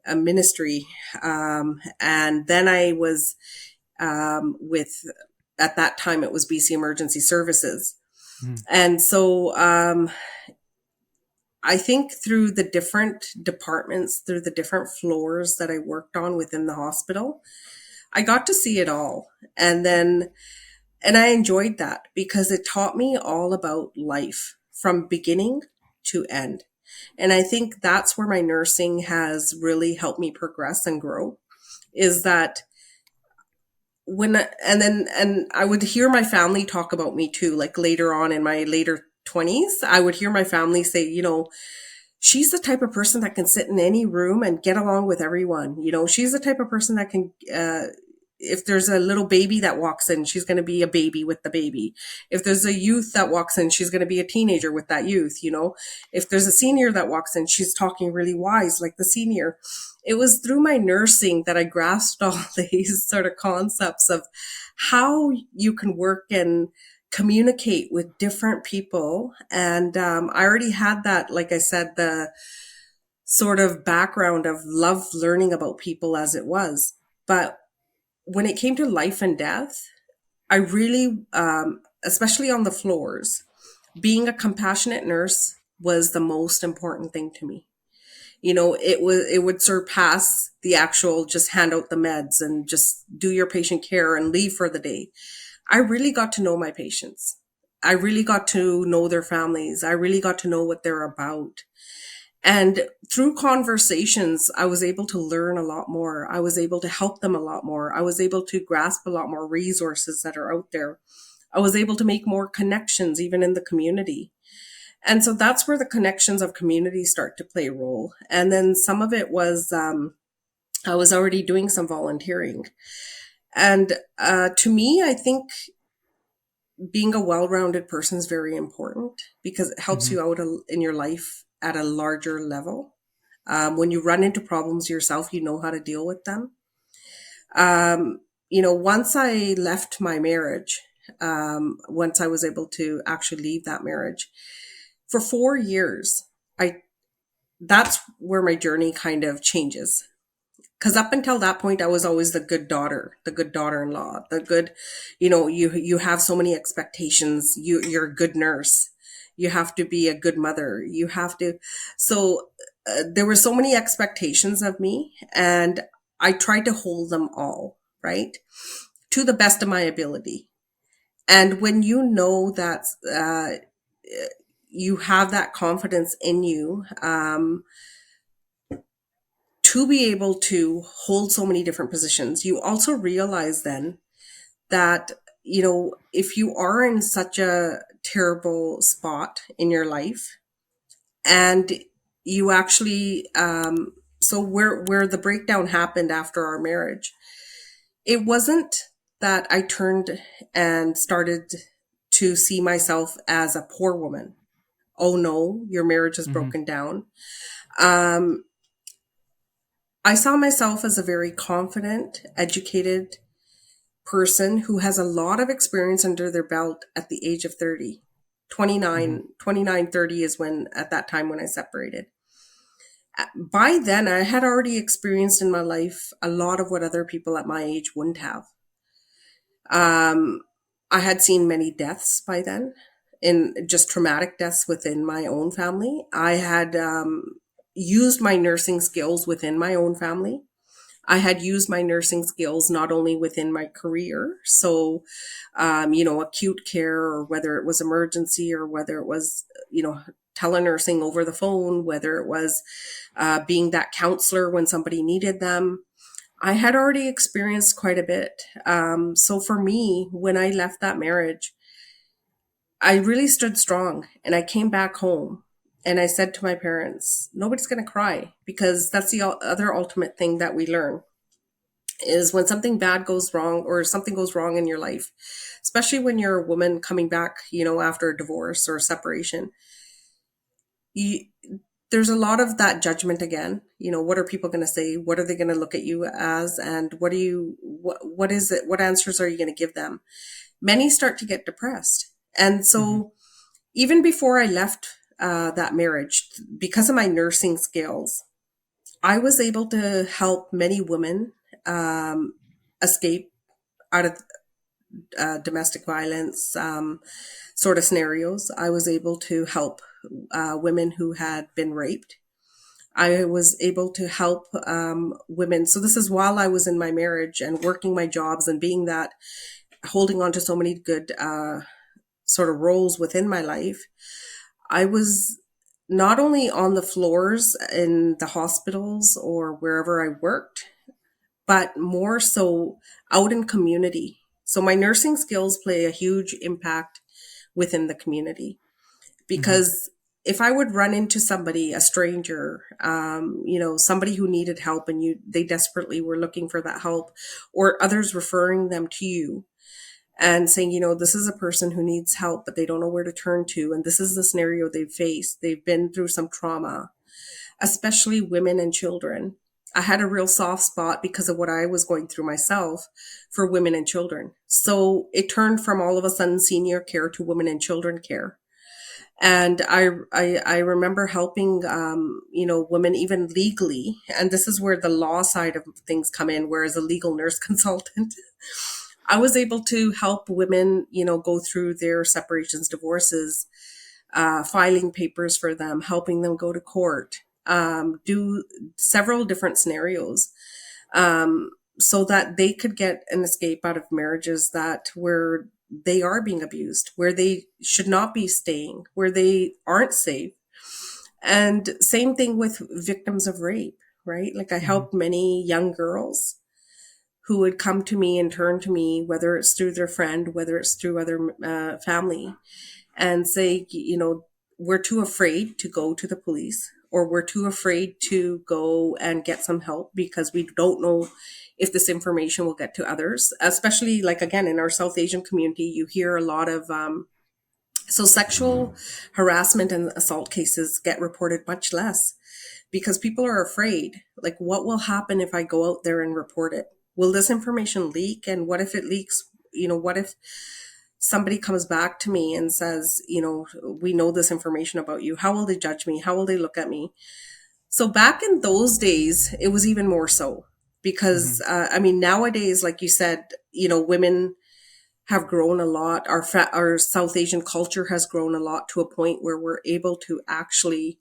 a ministry. And then I was, with, at that time, it was BC Emergency Services. Mhm. And so, I think through the different departments, through the different floors that I worked on within the hospital, I got to see it all. And I enjoyed that because it taught me all about life from beginning to end. And I think that's where my nursing has really helped me progress and grow, is that and I would hear my family talk about me too, like later on in my later 20s, I would hear my family say, she's the type of person that can sit in any room and get along with everyone. She's the type of person that can, if there's a little baby that walks in, she's going to be a baby with the baby. If there's a youth that walks in, she's going to be a teenager with that youth. If there's a senior that walks in, she's talking really wise like the senior. It was through my nursing that I grasped all these sort of concepts of how you can work and communicate with different people. And I already had that, like I said, the sort of background of love learning about people as it was. But when it came to life and death, I really, especially on the floors, being a compassionate nurse was the most important thing to me. It would surpass the actual just hand out the meds and just do your patient care and leave for the day. I really got to know my patients. I really got to know their families. I really got to know what they're about. And through conversations, I was able to learn a lot more. I was able to help them a lot more. I was able to grasp a lot more resources that are out there. I was able to make more connections even in the community. And so that's where the connections of community start to play a role. And then some of it was, I was already doing some volunteering. And to me, I think being a well-rounded person is very important because it helps Mhm. you out in your life at a larger level. When you run into problems yourself, you know how to deal with them. Once I left my marriage, once I was able to actually leave that marriage for 4 years, I that's where my journey kind of changes. Because up until that point, I was always the good daughter, the good daughter-in-law, the good, you have so many expectations. You're a good nurse. You have to be a good mother. You have to. So there were so many expectations of me, and I tried to hold them all, right, to the best of my ability. And when you know that you have that confidence in you, to be able to hold so many different positions, you also realize then that, if you are in such a terrible spot in your life, and you actually, so where the breakdown happened after our marriage, it wasn't that I turned and started to see myself as a poor woman. Oh no, your marriage is Hmm. broken down. Um, I saw myself as a very confident, educated person who has a lot of experience under their belt at the age of 30. Hmm. 29, 30 is when, at that time when I separated. By then, I had already experienced in my life a lot of what other people at my age wouldn't have. Um, I had seen many deaths by then, in just traumatic deaths within my own family. I had used my nursing skills within my own family. I had used my nursing skills not only within my career, so, acute care, or whether it was emergency, or whether it was, telenursing over the phone, whether it was being that counselor when somebody needed them. I had already experienced quite a bit. So for me, when I left that marriage, I really stood strong, and I came back home and I said to my parents, nobody's going to cry, because that's the other ultimate thing that we learn is when something bad goes wrong, or something goes wrong in your life, especially when you're a woman coming back, after a divorce or a separation, you, there's a lot of that judgment again. What are people going to say? What are they going to look at you as? And what is it? What answers are you going to give them? Many start to get depressed. And Hmm. so even before I left that marriage, because of my nursing skills, I was able to help many women escape out of domestic violence sort of scenarios. I was able to help women who had been raped. I was able to help women. So this is while I was in my marriage and working my jobs and being that, holding on to so many good sort of roles within my life. I was not only on the floors in the hospitals or wherever I worked, but more so out in community. So my nursing skills play a huge impact within the community, Hmm. because if I would run into somebody, a stranger, somebody who needed help, and they desperately were looking for that help, or others referring them to you and saying, this is a person who needs help, but they don't know where to turn to. And this is the scenario they've faced. They've been through some trauma, especially women and children. I had a real soft spot because of what I was going through myself for women and children. So it turned from all of a sudden senior care to women and children care. And I remember helping, women even legally. And this is where the law side of things come in, whereas a legal nurse consultant, I was able to help women, go through their separations, divorces, filing papers for them, helping them go to court, do several different scenarios, so that they could get an escape out of marriages that where they are being abused, where they should not be staying, where they aren't safe. And same thing with victims of rape, right? Like I Hmm. helped many young girls who would come to me and turn to me, whether it's through their friend, whether it's through other family, and say, we're too afraid to go to the police, or we're too afraid to go and get some help because we don't know if this information will get to others. Especially, like, again, in our South Asian community, you hear a lot of, so sexual harassment and assault cases get reported much less because people are afraid. Like, what will happen if I go out there and report it? Will this information leak? And what if it leaks? What if somebody comes back to me and says, we know this information about you. How will they judge me? How will they look at me? So back in those days, it was even more so Hmm. because, nowadays, like you said, women have grown a lot. Our South Asian culture has grown a lot to a point where we're able to actually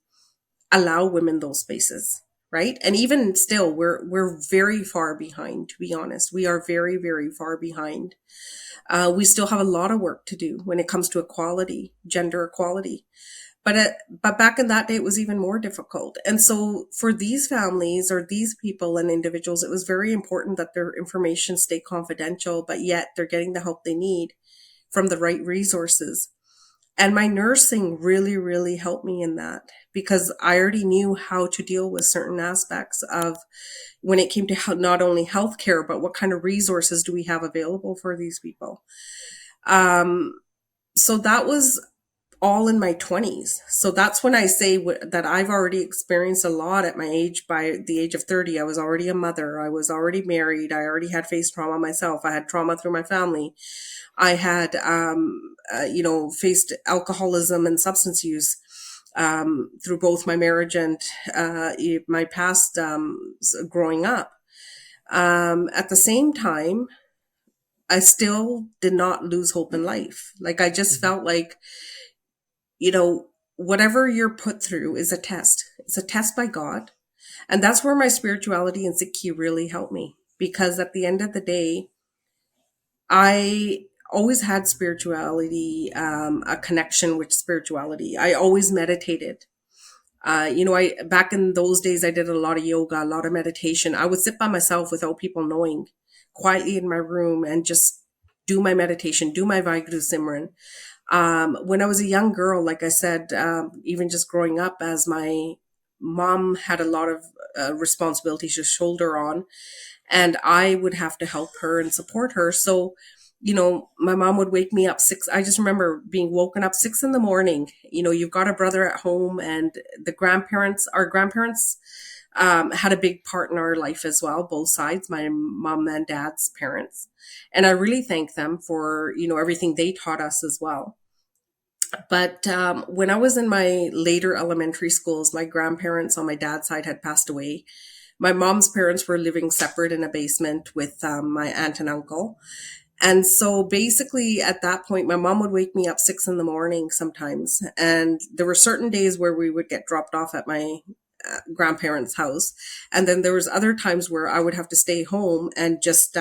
allow women those spaces, right? And even still, we're very far behind. To be honest, we are very, very far behind. We still have a lot of work to do when it comes to equality, gender equality. but back in that day, it was even more difficult. And so for these families or these people and individuals, it was very important that their information stay confidential, but yet they're getting the help they need from the right resources. And my nursing really, really helped me in that because I already knew how to deal with certain aspects of when it came to not only healthcare, but what kind of resources do we have available for these people. Um, so that was all in my 20s. So that's when I say that I've already experienced a lot at my age. By the age of 30, I was already a mother. I was already married. I already had faced trauma myself. I had trauma through my family. I had, faced alcoholism and substance use through both my marriage and my past growing up. At the same time, I still did not lose hope in life. Like I just felt like, you know, whatever you're put through is a test. It's a test by God. And that's where my spirituality and Sikhi really helped me. Because at the end of the day, I always had spirituality, a connection with spirituality. I always meditated. I back in those days, I did a lot of yoga, a lot of meditation. I would sit by myself without people knowing, quietly in my room, and just do my meditation, do my Vaheguru Simran. When I was a young girl, like I said, even just growing up, as my mom had a lot of responsibilities to shoulder on, and I would have to help her and support her. So, my mom would wake me up six. I just remember being woken up 6 in the morning. You've got a brother at home, and our grandparents, had a big part in our life as well, both sides, my mom and dad's parents. And I really thank them for, everything they taught us as well. But when I was in my later elementary schools, my grandparents on my dad's side had passed away. My mom's parents were living separate in a basement with my aunt and uncle. And so basically at that point, my mom would wake me up 6 in the morning sometimes. And there were certain days where we would get dropped off at my grandparents' house. And then there was other times where I would have to stay home and just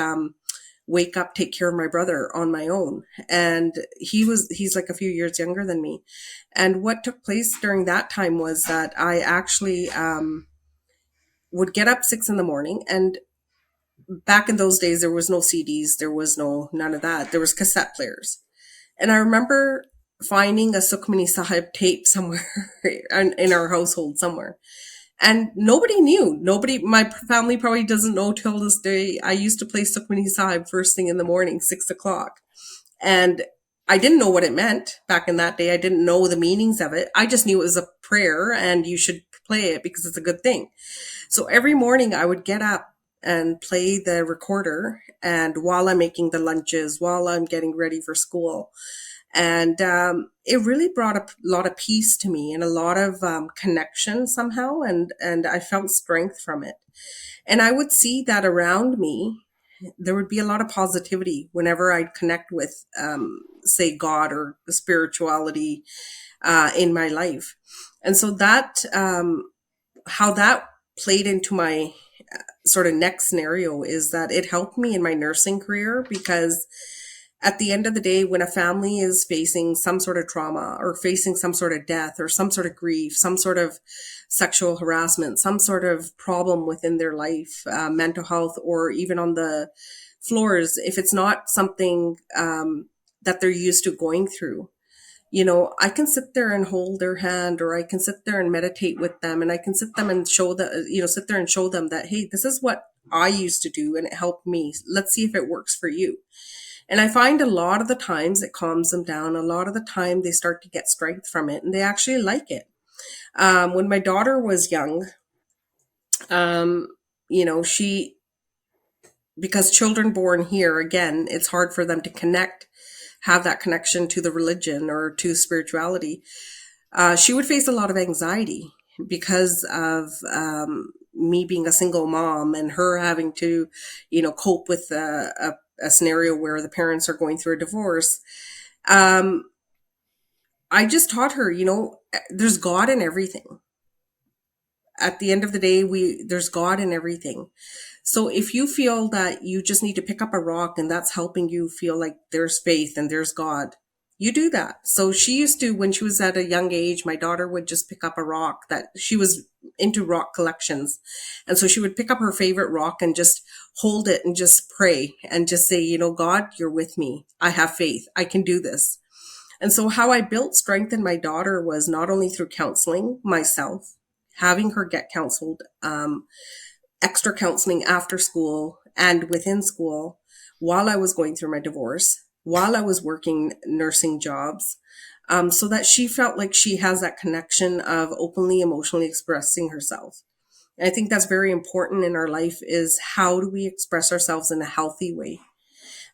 wake up, take care of my brother on my own. And he's like a few years younger than me. And what took place during that time was that I actually would get up 6 in the morning. And back in those days, there was no CDs, there was none of that. There was cassette players. And I remember finding a Sukhmani Sahib tape somewhere in our household somewhere. And nobody knew. My family probably doesn't know till this day. I used to play Sukhmani Sahib first thing in the morning, 6 o'clock. And I didn't know what it meant back in that day. I didn't know the meanings of it. I just knew it was a prayer and you should play it because it's a good thing. So every morning I would get up and play the recorder, and while I'm making the lunches, while I'm getting ready for school. And it really brought a lot of peace to me and a lot of connection somehow. And I felt strength from it. And I would see that around me, there would be a lot of positivity whenever I'd connect with, say, God or the spirituality in my life. And so how that played into my sort of next scenario is that it helped me in my nursing career, because at the end of the day, when a family is facing some sort of trauma or facing some sort of death or some sort of grief, some sort of sexual harassment, some sort of problem within their life, mental health, or even on the floors, if it's not something that they're used to going through, I can sit there and hold their hand, or I can sit there and meditate with them, and I can sit there and show them that, hey, this is what I used to do and it helped me. Let's see if it works for you. And I find a lot of the times it calms them down. A lot of the time they start to get strength from it and they actually like it. When my daughter was young, she, because children born here, again, it's hard for them to have that connection to the religion or to spirituality. She would face a lot of anxiety because of me being a single mom and her having to, cope with a scenario where the parents are going through a divorce. I just taught her, there's God in everything. At the end of the day, there's God in everything. So if you feel that you just need to pick up a rock and that's helping you feel like there's faith and there's God, You do that. So she used to, when she was at a young age, my daughter would just pick up a rock that she was into rock collections. And so she would pick up her favorite rock and just hold it and just pray and just say, you know, God, you're with me. I have faith. I can do this. And so how I built strength in my daughter was not only through counseling myself, having her get counseled, extra counseling after school and within school while I was going through my divorce, while I was working nursing jobs, so that she felt like she has that connection of openly emotionally expressing herself. And I think that's very important in our life is how do we express ourselves in a healthy way?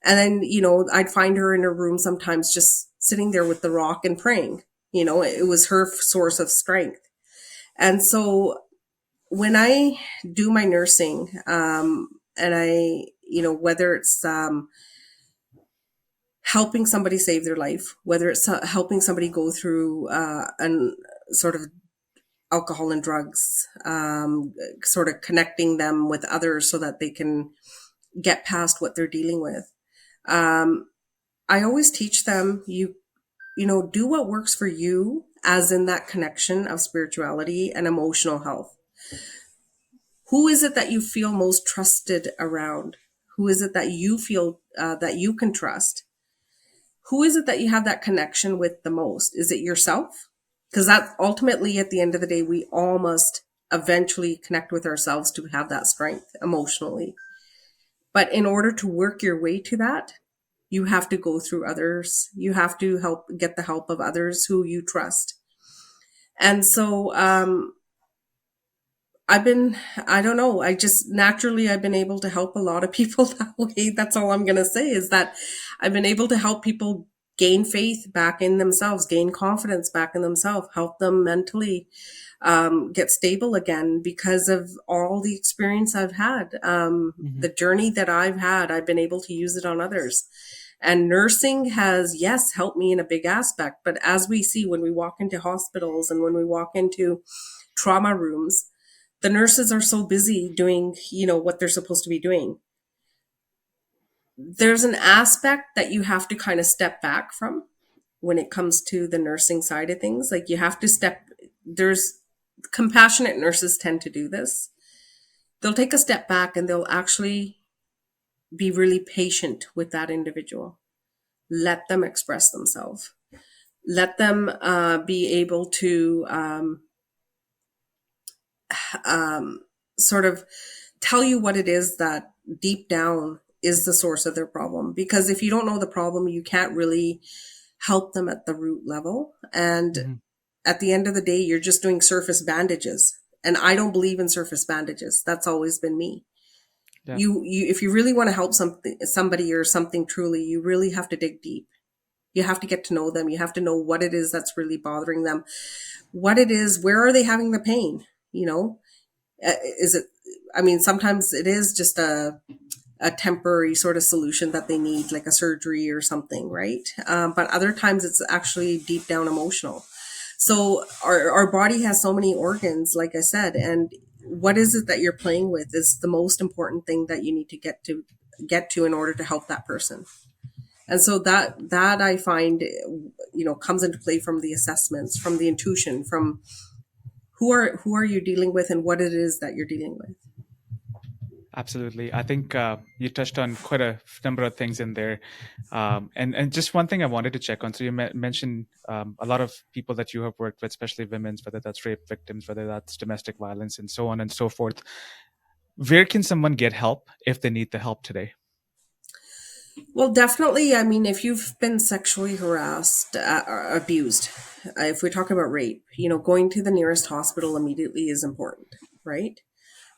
And then, you know, I'd find her in her room sometimes just sitting there with the rock and praying. You know, it was her source of strength. And so when I do my nursing, and I, you know, whether it's helping somebody save their life, whether it's helping somebody go through an sort of alcohol and drugs, sort of connecting them with others so that they can get past what they're dealing with. I always teach them, you know, do what works for you, as in that connection of spirituality and emotional health. Who is it that you feel most trusted around? Who is it that you feel that you can trust? Who is it that you have that connection with the most? Is it yourself? Because that ultimately, at the end of the day, we all must eventually connect with ourselves to have that strength emotionally. But in order to work your way to that, you have to go through others. You have to get the help of others who you trust. And so, I don't know, I just naturally, I've been able to help a lot of people that way. That's all I'm going to say is that I've been able to help people gain faith back in themselves, gain confidence back in themselves, help them mentally get stable again because of all the experience I've had. Hmm. The journey that I've had, I've been able to use it on others. And nursing has, yes, helped me in a big aspect. But as we see when we walk into hospitals and when we walk into trauma rooms, the nurses are so busy doing, you know, what they're supposed to be doing. There's an aspect that you have to kind of step back from when it comes to the nursing side of things. Like you have to there's compassionate nurses tend to do this. They'll take a step back and they'll actually be really patient with that individual. Let them express themselves. Let them be able to sort of tell you what it is that deep down is the source of their problem. Because if you don't know the problem, you can't really help them at the root level. And Hmm. at the end of the day, you're just doing surface bandages. And I don't believe in surface bandages. That's always been me. Yeah, You if you really want to help somebody or something truly, you really have to dig deep. You have to get to know them. You have to know what it is that's really bothering them. What it is, where are they having the pain? You know, is it, I mean, sometimes it is just a temporary sort of solution that they need, like a surgery or something, right? But other times it's actually deep down emotional. So our body has so many organs, like I said, and what is it that you're playing with is the most important thing that you need to get to in order to help that person. And so that I find, you know, comes into play from the assessments, from the intuition, from who are you dealing with and what it is that you're dealing with. absolutely. I think you touched on quite a number of things in there, and just one thing I wanted to check on. So you mentioned a lot of people that you have worked with, especially women's, whether that's rape victims, whether that's domestic violence, and so on and so forth. Where can someone get help if they need the help today? Well, definitely. I mean, if you've been sexually harassed or abused, if we're talking about rape, you know, going to the nearest hospital immediately is important, right?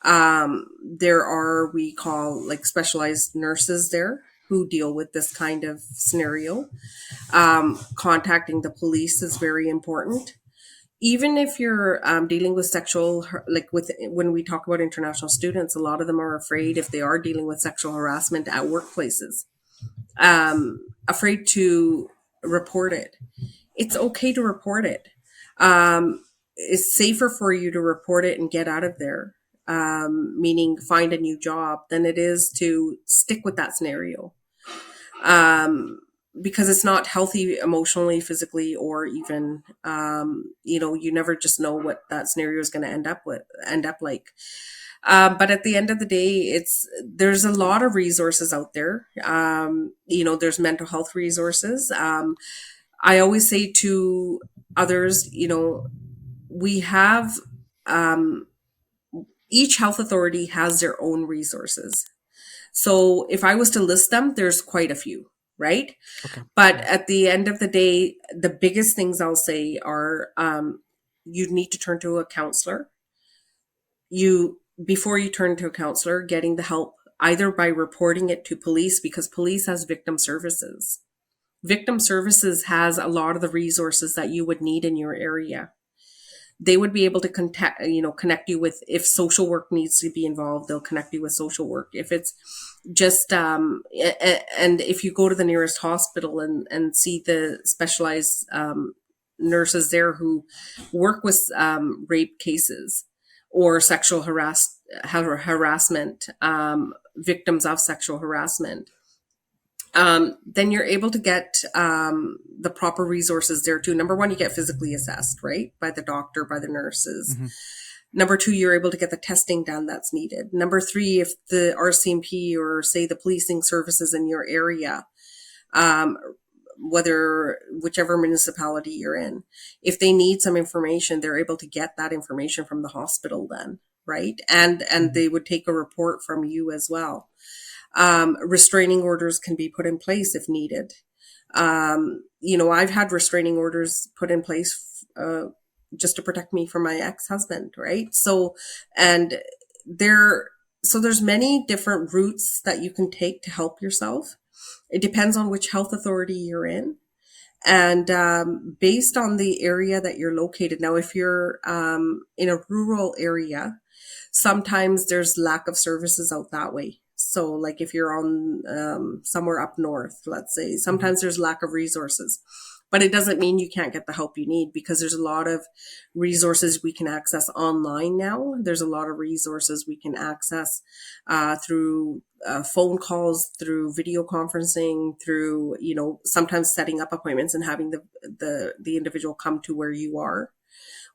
There are, we call like specialized nurses there who deal with this kind of scenario. Contacting the police is very important. Even if you're dealing with like with when we talk about international students, a lot of them are afraid if they are dealing with sexual harassment at workplaces, afraid to report it. It's okay to report it. It's safer for you to report it and get out of there, meaning find a new job, than it is to stick with that scenario. because it's not healthy emotionally, physically, or even, you never just know what that scenario is going to end up like. But at the end of the day, there's a lot of resources out there. There's mental health resources. I always say to others, we have, um, each health authority has their own resources. So if I was to list them, there's quite a few, right? Okay. But Yeah. at the end of the day, the biggest things I'll say are, you need to turn to a counselor. Before you turn to a counselor, getting the help either by reporting it to police, because police has victim services. Victim services has a lot of the resources that you would need in your area. They would be able to connect you with, if social work needs to be involved, they'll connect you with social work. If it's just, and if you go to the nearest hospital and see the specialized nurses there who work with rape cases or sexual harassment, victims of sexual harassment, then you're able to get the proper resources there too. Number one, you get physically assessed, right? By the doctor, by the nurses. Hmm. Number two, you're able to get the testing done that's needed. Number three, if the RCMP or say the policing services in your area, um, whichever municipality you're in, if they need some information, they're able to get that information from the hospital then, right? And Hmm. they would take a report from you as well. Restraining orders can be put in place if needed. I've had restraining orders put in place just to protect me from my ex-husband, right? And there, there's many different routes that you can take to help yourself. It depends on which health authority you're in. And based on the area that you're located. Now, if you're in a rural area, sometimes there's lack of services out that way. So like if you're on somewhere up north, let's say, Hmm. sometimes there's lack of resources. But it doesn't mean you can't get the help you need, because there's a lot of resources we can access online now. There's a lot of resources we can access through phone calls, through video conferencing, through, sometimes setting up appointments and having the individual come to where you are,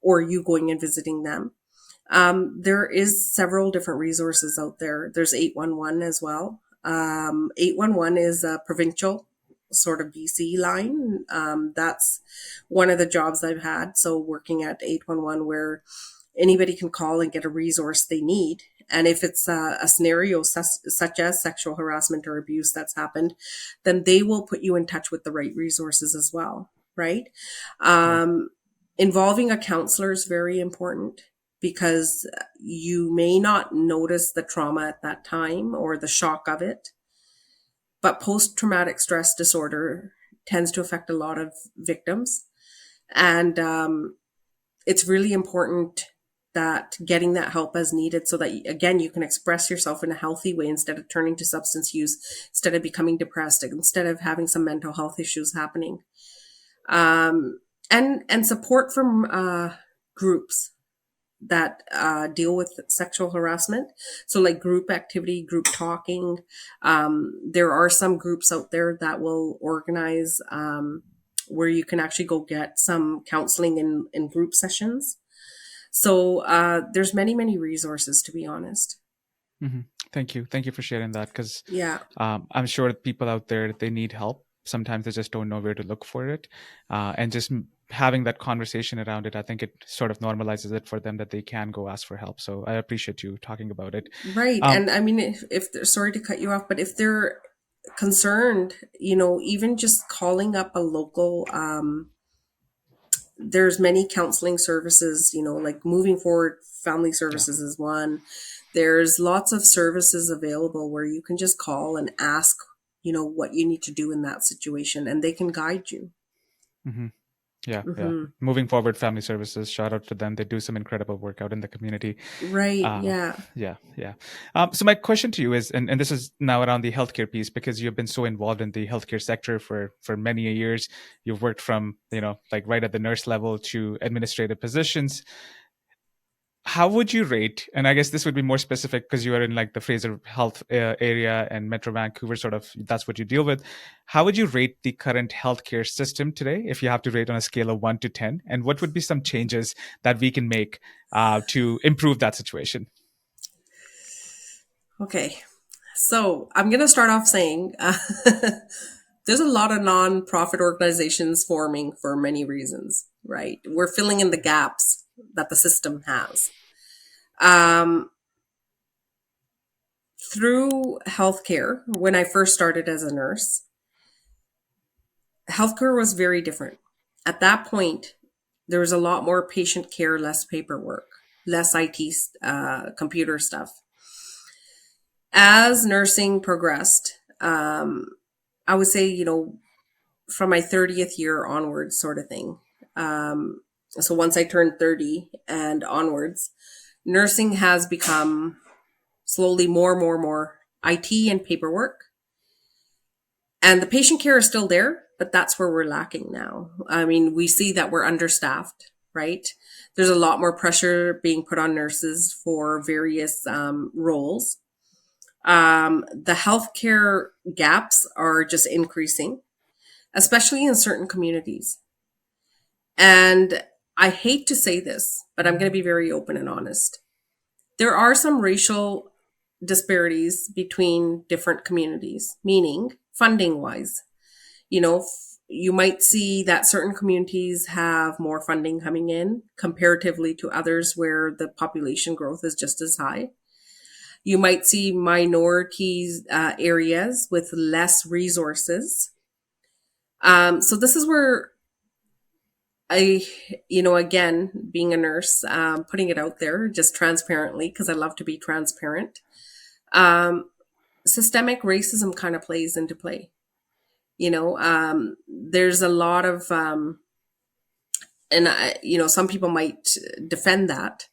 or you going and visiting them. There is several different resources out there. There's 811 as well. 811 is a provincial sort of BC line. That's one of the jobs I've had. So working at 811, where anybody can call and get a resource they need. And if it's a scenario such as sexual harassment or abuse that's happened, then they will put you in touch with the right resources as well, right? Yeah. Um, Involving a counselor is very important, because you may not notice the trauma at that time or the shock of it, but post-traumatic stress disorder tends to affect a lot of victims. And it's really important that getting that help as needed, so that again you can express yourself in a healthy way, instead of turning to substance use, instead of becoming depressed, instead of having some mental health issues happening. um, and support from groups that deal with sexual harassment. So like group activity, group talking. There are some groups out there that will organize where you can actually go get some counseling in group sessions. So there's many resources, to be honest. Hmm. Thank you. Thank you for sharing that, because Yeah. I'm sure people out there, they need help. Sometimes they just don't know where to look for it. And just having that conversation around it, I think it sort of normalizes it for them that they can go ask for help. So I appreciate you talking about it. Right. Um, And I mean, if they're, sorry to cut you off, but if they're concerned, even just calling up a local, there's many counseling services, like Moving Forward Family yeah. Services is one. There's lots of services available where you can just call and ask, what you need to do in that situation, and they can guide you. Hmm. Yeah. Yeah. Hmm. Moving Forward Family Services, shout out to them. They do some incredible work out in the community. Right. Uh, Yeah. yeah, yeah. So my question to you is, and this is now around the healthcare piece, because you've been so involved in the healthcare sector for many years. You've worked from, like right at the nurse level to administrative positions. how would you rate, and I guess this would be more specific because you are in like the Fraser Health area and Metro Vancouver, sort of that's what you deal with. How would you rate the current healthcare system today if you have to rate on a scale of 1 to 10? And what would be some changes that we can make to improve that situation? Okay. So I'm going to start off saying there's a lot of nonprofit organizations forming for many reasons, right? We're filling in the gaps that the system has. Um, Through healthcare, when I first started as a nurse, healthcare was very different. At that point, there was a lot more patient care, less paperwork, less IT, computer stuff. As nursing progressed, I would say, from my 30th year onwards, sort of thing. So once I turned 30 and onwards, nursing has become slowly more IT and paperwork. And the patient care is still there, but that's where we're lacking now. I mean, we see that we're understaffed, right? There's a lot more pressure being put on nurses for various roles. The healthcare gaps are just increasing, especially in certain communities. And I hate to say this, but I'm going to be very open and honest. There are some racial disparities between different communities, meaning funding wise. You might see that certain communities have more funding coming in comparatively to others where the population growth is just as high. You might see minorities areas with less resources. So this is where again, being a nurse, putting it out there just transparently because I love to be transparent. Um, Systemic racism kind of plays into play. There's a lot of, and some people might defend that,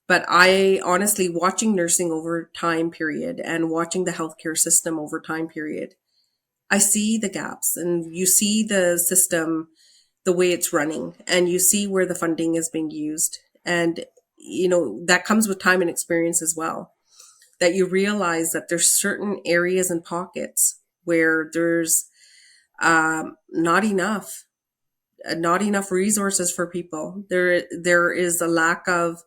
but I honestly, watching nursing over time period and watching the healthcare system over time period, I see the gaps, and you see the system, the way it's running, and you see where the funding is being used. And, that comes with time and experience as well, that you realize that there's certain areas and pockets where there's not enough resources for people. There is a lack of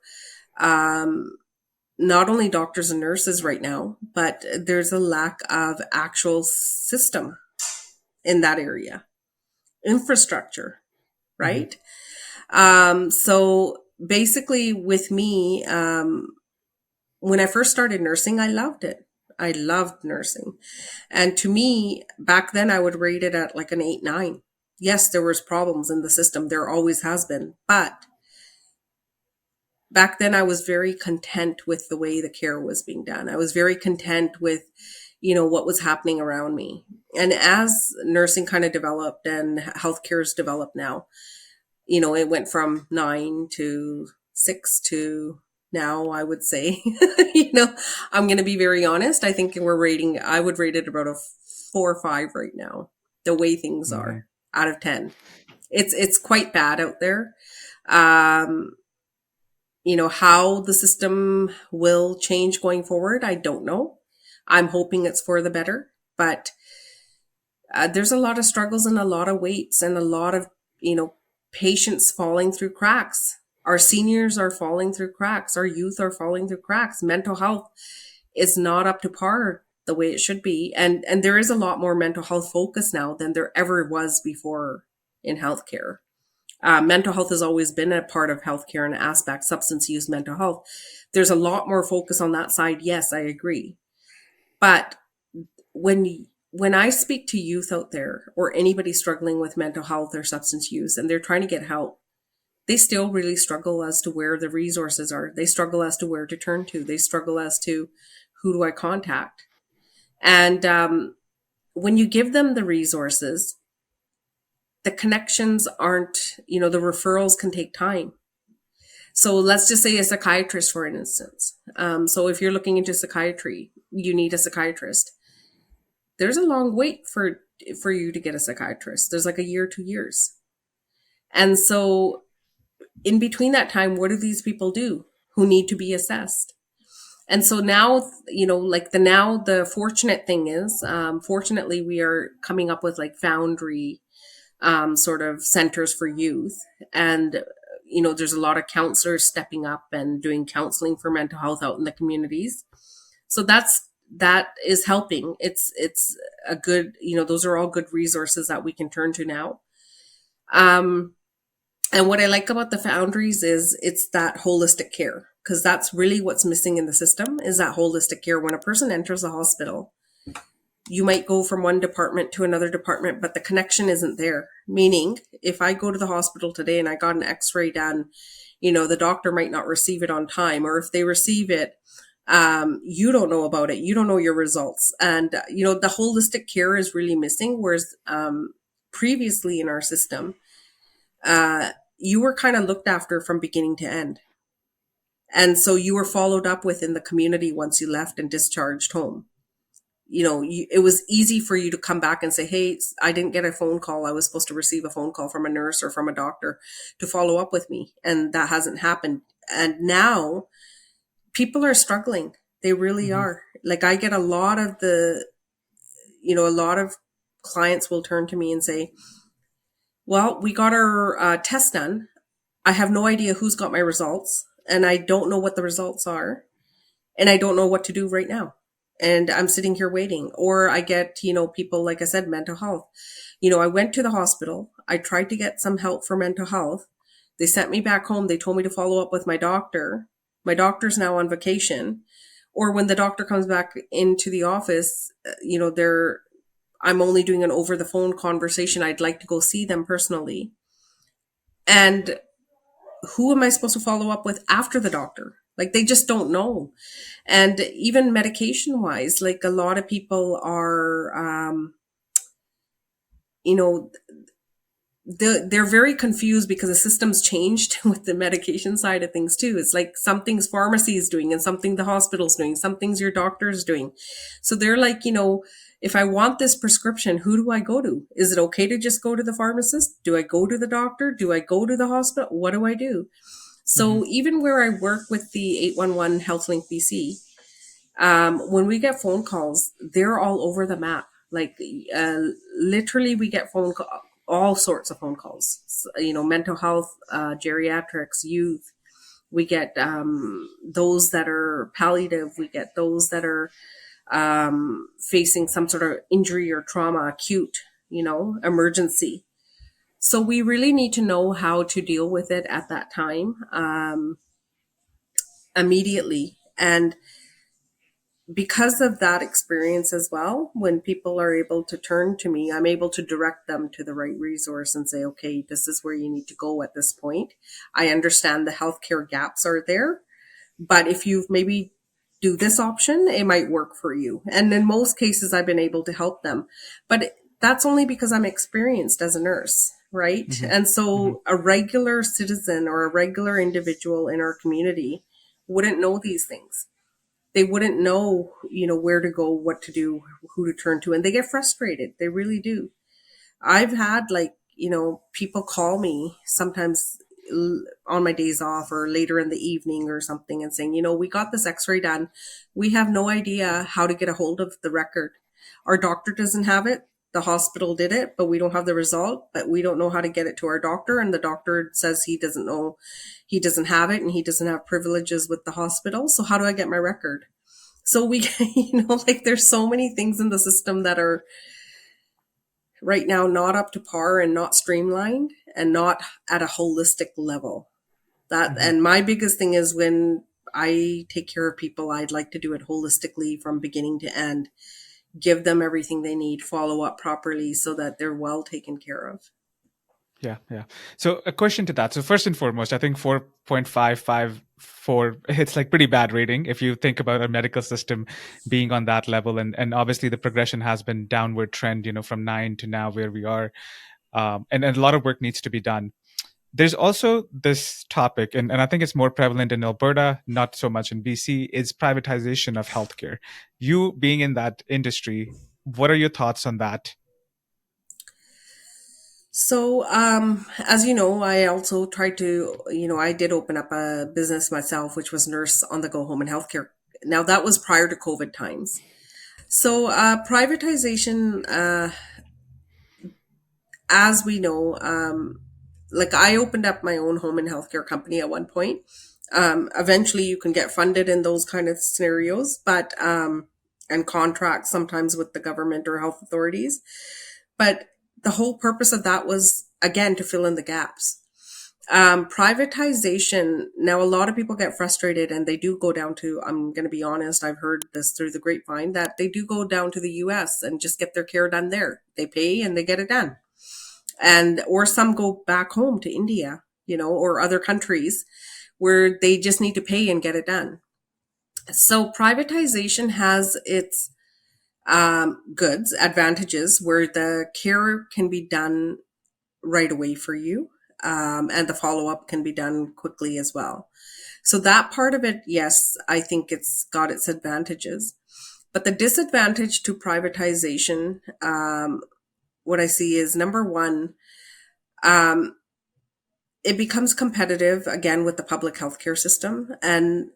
um, not only doctors and nurses right now, but there's a lack of actual system in that area, infrastructure, Mm-hmm. right? So basically, with me, when I first started nursing, I loved it. I loved nursing. And to me, back then I would rate it at like an 8, 9. Yes, there was problems in the system. There always has been. But back then I was very content with the way the care was being done. I was very content with, what was happening around me. And as nursing kind of developed and healthcare has developed now, it went from 9 to 6 to now, I would say, I'm going to be very honest. I think I would rate it about a 4 or 5 right now, the way things Mm-hmm. are out of 10. It's quite bad out there. Um, how the system will change going forward, I don't know. I'm hoping it's for the better, but there's a lot of struggles and a lot of waits and a lot of, patients falling through cracks. Our seniors are falling through cracks. Our youth are falling through cracks. Mental health is not up to par the way it should be. And there is a lot more mental health focus now than there ever was before in healthcare. Mental health has always been a part of healthcare and aspect, substance use, mental health. There's a lot more focus on that side. Yes, I agree. But when I speak to youth out there or anybody struggling with mental health or substance use and they're trying to get help, they still really struggle as to where the resources are. They struggle as to where to turn to. They struggle as to who do I contact. And when you give them the resources, the connections aren't, the referrals can take time. So let's just say a psychiatrist, for instance. So if you're looking into psychiatry, you need a psychiatrist. There's a long wait for you to get a psychiatrist. There's like a year, 2 years. And so in between that time, what do these people do? who need to be assessed. And so now, like the fortunate thing is, fortunately, we are coming up with like Foundry sort of centers for youth. And, there's a lot of counselors stepping up and doing counseling for mental health out in the communities. So that is helping. It's a good, those are all good resources that we can turn to now. Um, and what I like about the Foundries is it's that holistic care, because that's really what's missing in the system, is that holistic care. When a person enters the hospital, you might go from one department to another department, but the connection isn't there. Meaning, if I go to the hospital today and I got an x-ray done, the doctor might not receive it on time, or if they receive it, you don't know about it. You don't know your results. And, the holistic care is really missing. Whereas previously in our system, you were kind of looked after from beginning to end. And so you were followed up with in the community once you left and discharged home. It was easy for you to come back and say, hey, I didn't get a phone call. I was supposed to receive a phone call from a nurse or from a doctor to follow up with me. And that hasn't happened. And now people are struggling. They really Mm-hmm. are. Like I get a lot of a lot of clients will turn to me and say, well, we got our test done. I have no idea who's got my results and I don't know what the results are and I don't know what to do right now. And I'm sitting here waiting. Or I get, people, like I said, mental health. I went to the hospital. I tried to get some help for mental health. They sent me back home. They told me to follow up with my doctor. My doctor's now on vacation. Or when the doctor comes back into the office, I'm only doing an over the phone conversation. I'd like to go see them personally. And who am I supposed to follow up with after the doctor? Like they just don't know. And even medication wise, like a lot of people are, you know, they're very confused because the system's changed with the medication side of things too. It's like some things pharmacy is doing and something the hospital's doing, some things your doctor's doing. So they're like, if I want this prescription, who do I go to? Is it okay to just go to the pharmacist? Do I go to the doctor? Do I go to the hospital? What do I do? Mm-hmm. So even where I work with the 811 HealthLink BC, when we get phone calls, they're all over the map. Like literally, we get all sorts of phone calls. So, mental health, geriatrics, youth. We get those that are palliative. We get those that are facing some sort of injury or trauma, acute, emergency. So we really need to know how to deal with it at that time, immediately. And because of that experience as well, when people are able to turn to me, I'm able to direct them to the right resource and say, okay, this is where you need to go at this point. I understand the healthcare gaps are there, but if you maybe do this option, it might work for you. And in most cases, I've been able to help them. But that's only because I'm experienced as a nurse, right? Mm-hmm. And Mm-hmm. so a regular citizen or a regular individual in our community wouldn't know these things. They wouldn't know, where to go, what to do, who to turn to. And they get frustrated. They really do. I've had people call me sometimes on my days off or later in the evening or something and saying, we got this x-ray done. We have no idea how to get a hold of the record. Our doctor doesn't have it. The hospital did it, but we don't have the result, but we don't know how to get it to our doctor. And the doctor says he doesn't know, he doesn't have it and he doesn't have privileges with the hospital. So how do I get my record? So we, like there's so many things in the system that are right now not up to par and not streamlined and not at a holistic level. That Mm-hmm. and my biggest thing is when I take care of people, I'd like to do it holistically from beginning to end, give them everything they need, follow up properly so that they're well taken care of. Yeah, yeah. So a question to that. So first and foremost, I think 4.554, it's like pretty bad rating if you think about a medical system being on that level. And obviously the progression has been downward trend, from 9 to now where we are. And a lot of work needs to be done. There's also this topic, and I think it's more prevalent in Alberta, not so much in BC, is privatization of healthcare. You being in that industry, what are your thoughts on that? So, as you know, I also tried to, I did open up a business myself, which was nurse on the go home and healthcare. Now, that was prior to COVID times. So, privatization, as we know, like I opened up my own home and healthcare company at one point. Eventually, you can get funded in those kind of scenarios, but and contracts sometimes with the government or health authorities. But the whole purpose of that was again to fill in the gaps. Privatization. Now, a lot of people get frustrated and they do go down to, I'm going to be honest, I've heard this through the grapevine that they do go down to the US and just get their care done there. They pay and they get it done. And, or some go back home to India, or other countries where they just need to pay and get it done. So privatization has its goods, advantages where the care can be done right away for you. And the follow up can be done quickly as well. So that part of it, yes, I think it's got its advantages. But the disadvantage to privatization, what I see is number one, um, it becomes competitive again with the public healthcare system, and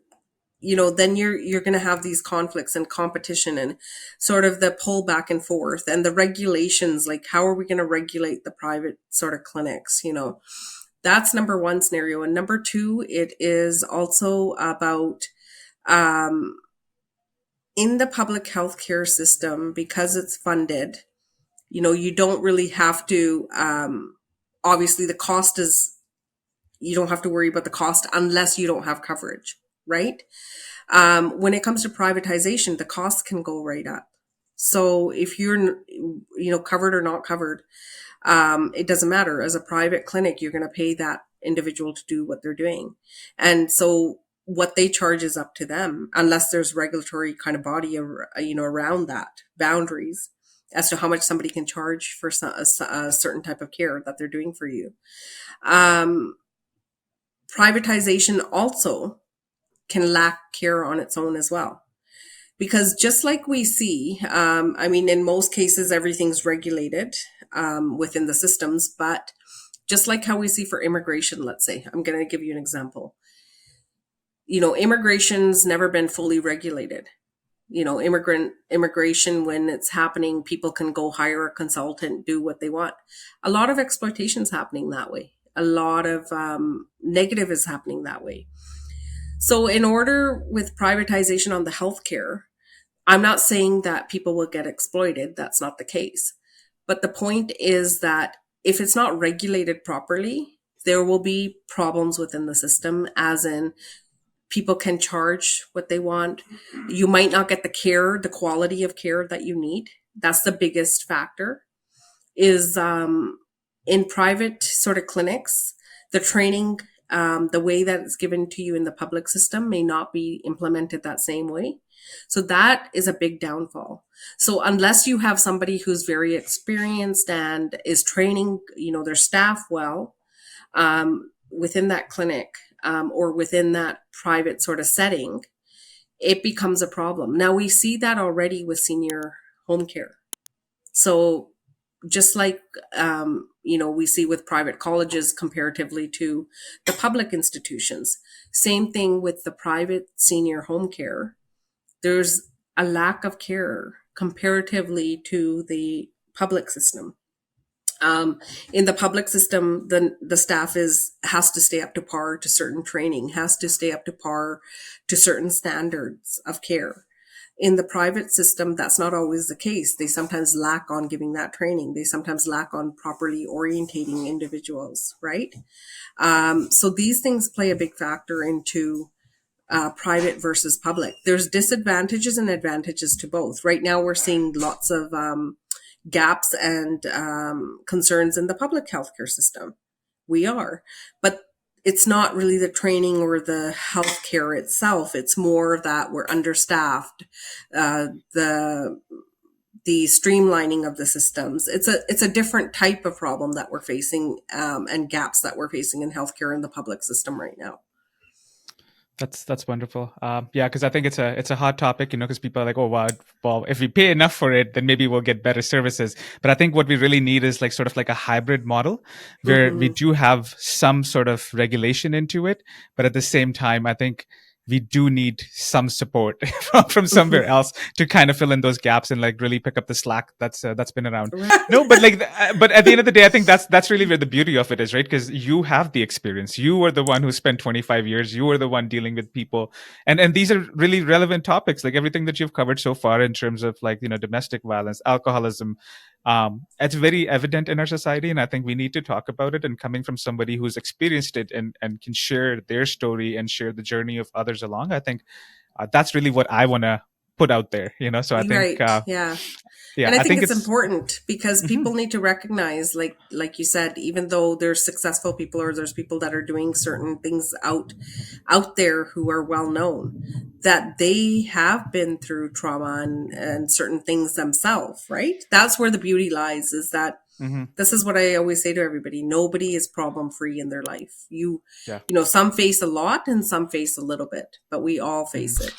then you're going to have these conflicts and competition and sort of the pull back and forth and the regulations, like how are we going to regulate the private sort of clinics. That's number one scenario. And number two, it is also about um, in the public healthcare system, because it's funded, you don't really have to obviously the cost is, you don't have to worry about the cost unless you don't have coverage, right? When it comes to privatization, the costs can go right up. So if you're, covered or not covered, it doesn't matter. As a private clinic, you're going to pay that individual to do what they're doing. And so what they charge is up to them, unless there's regulatory kind of body, around that boundaries as to how much somebody can charge for a certain type of care that they're doing for you. Um, Privatization also can lack care on its own as well. Because just like we see, in most cases, everything's regulated within the systems, but just like how we see for immigration, let's say, I'm going to give you an example. Immigration's never been fully regulated. Immigration, when it's happening, people can go hire a consultant, do what they want. A lot of exploitation is happening that way. A lot of negative is happening that way. So in order with privatization on the healthcare, I'm not saying that people will get exploited. That's not the case. But the point is that if it's not regulated properly, there will be problems within the system, as in people can charge what they want. You might not get the care, the quality of care that you need. That's the biggest factor is in private sort of clinics, the training, the way that it's given to you in the public system may not be implemented that same way. So that is a big downfall. So unless you have somebody who's very experienced and is training, their staff well within that clinic or within that private sort of setting, it becomes a problem. Now we see that already with senior home care. So just like we see with private colleges comparatively to the public institutions, same thing with the private senior home care. There's a lack of care comparatively to the public system. In the public system, the staff has to stay up to par to certain training, has to stay up to par to certain standards of care. In the private system, that's not always the case. They sometimes lack on giving that training. They sometimes lack on properly orientating individuals, right? So these things play a big factor into private versus public. There's disadvantages and advantages to both. Right now, we're seeing lots of gaps and concerns in the public healthcare system. We are, but it's not really the training or the healthcare itself. It's more that we're understaffed, the streamlining of the systems. It's a different type of problem that we're facing and gaps that we're facing in healthcare in the public system right now. That's wonderful. Yeah, because I think it's a hot topic, because people are like, oh wow, well, if we pay enough for it, then maybe we'll get better services. But I think what we really need is like sort of like a hybrid model where we Hmm. do have some sort of regulation into it, but at the same time, I think we do need some support from somewhere Hmm. else to kind of fill in those gaps and like really pick up the slack that's been around. Right. No, but like, but at the end of the day, I think that's really where the beauty of it is, right? Because you have the experience. You were the one who spent 25 years. You were the one dealing with people, and these are really relevant topics. Like everything that you've covered so far in terms of like domestic violence, alcoholism. It's very evident in our society, and I think we need to talk about it. And coming from somebody who's experienced it and can share their story and share the journey of others along, I think that's really what I want to put out there. So I think, Right. Yeah. yeah, And I I think think it's it's. important because Mhm, people need to recognize, like you said, even though there's successful people or there's people that are doing certain things out there who are well known, that they have been through trauma and certain things themselves, right? That's where the beauty lies, is that mhm, this is what I always say to everybody. Nobody is problem free in their life. yeah. Some face a lot and some face a little bit, but we all Mhm. face it.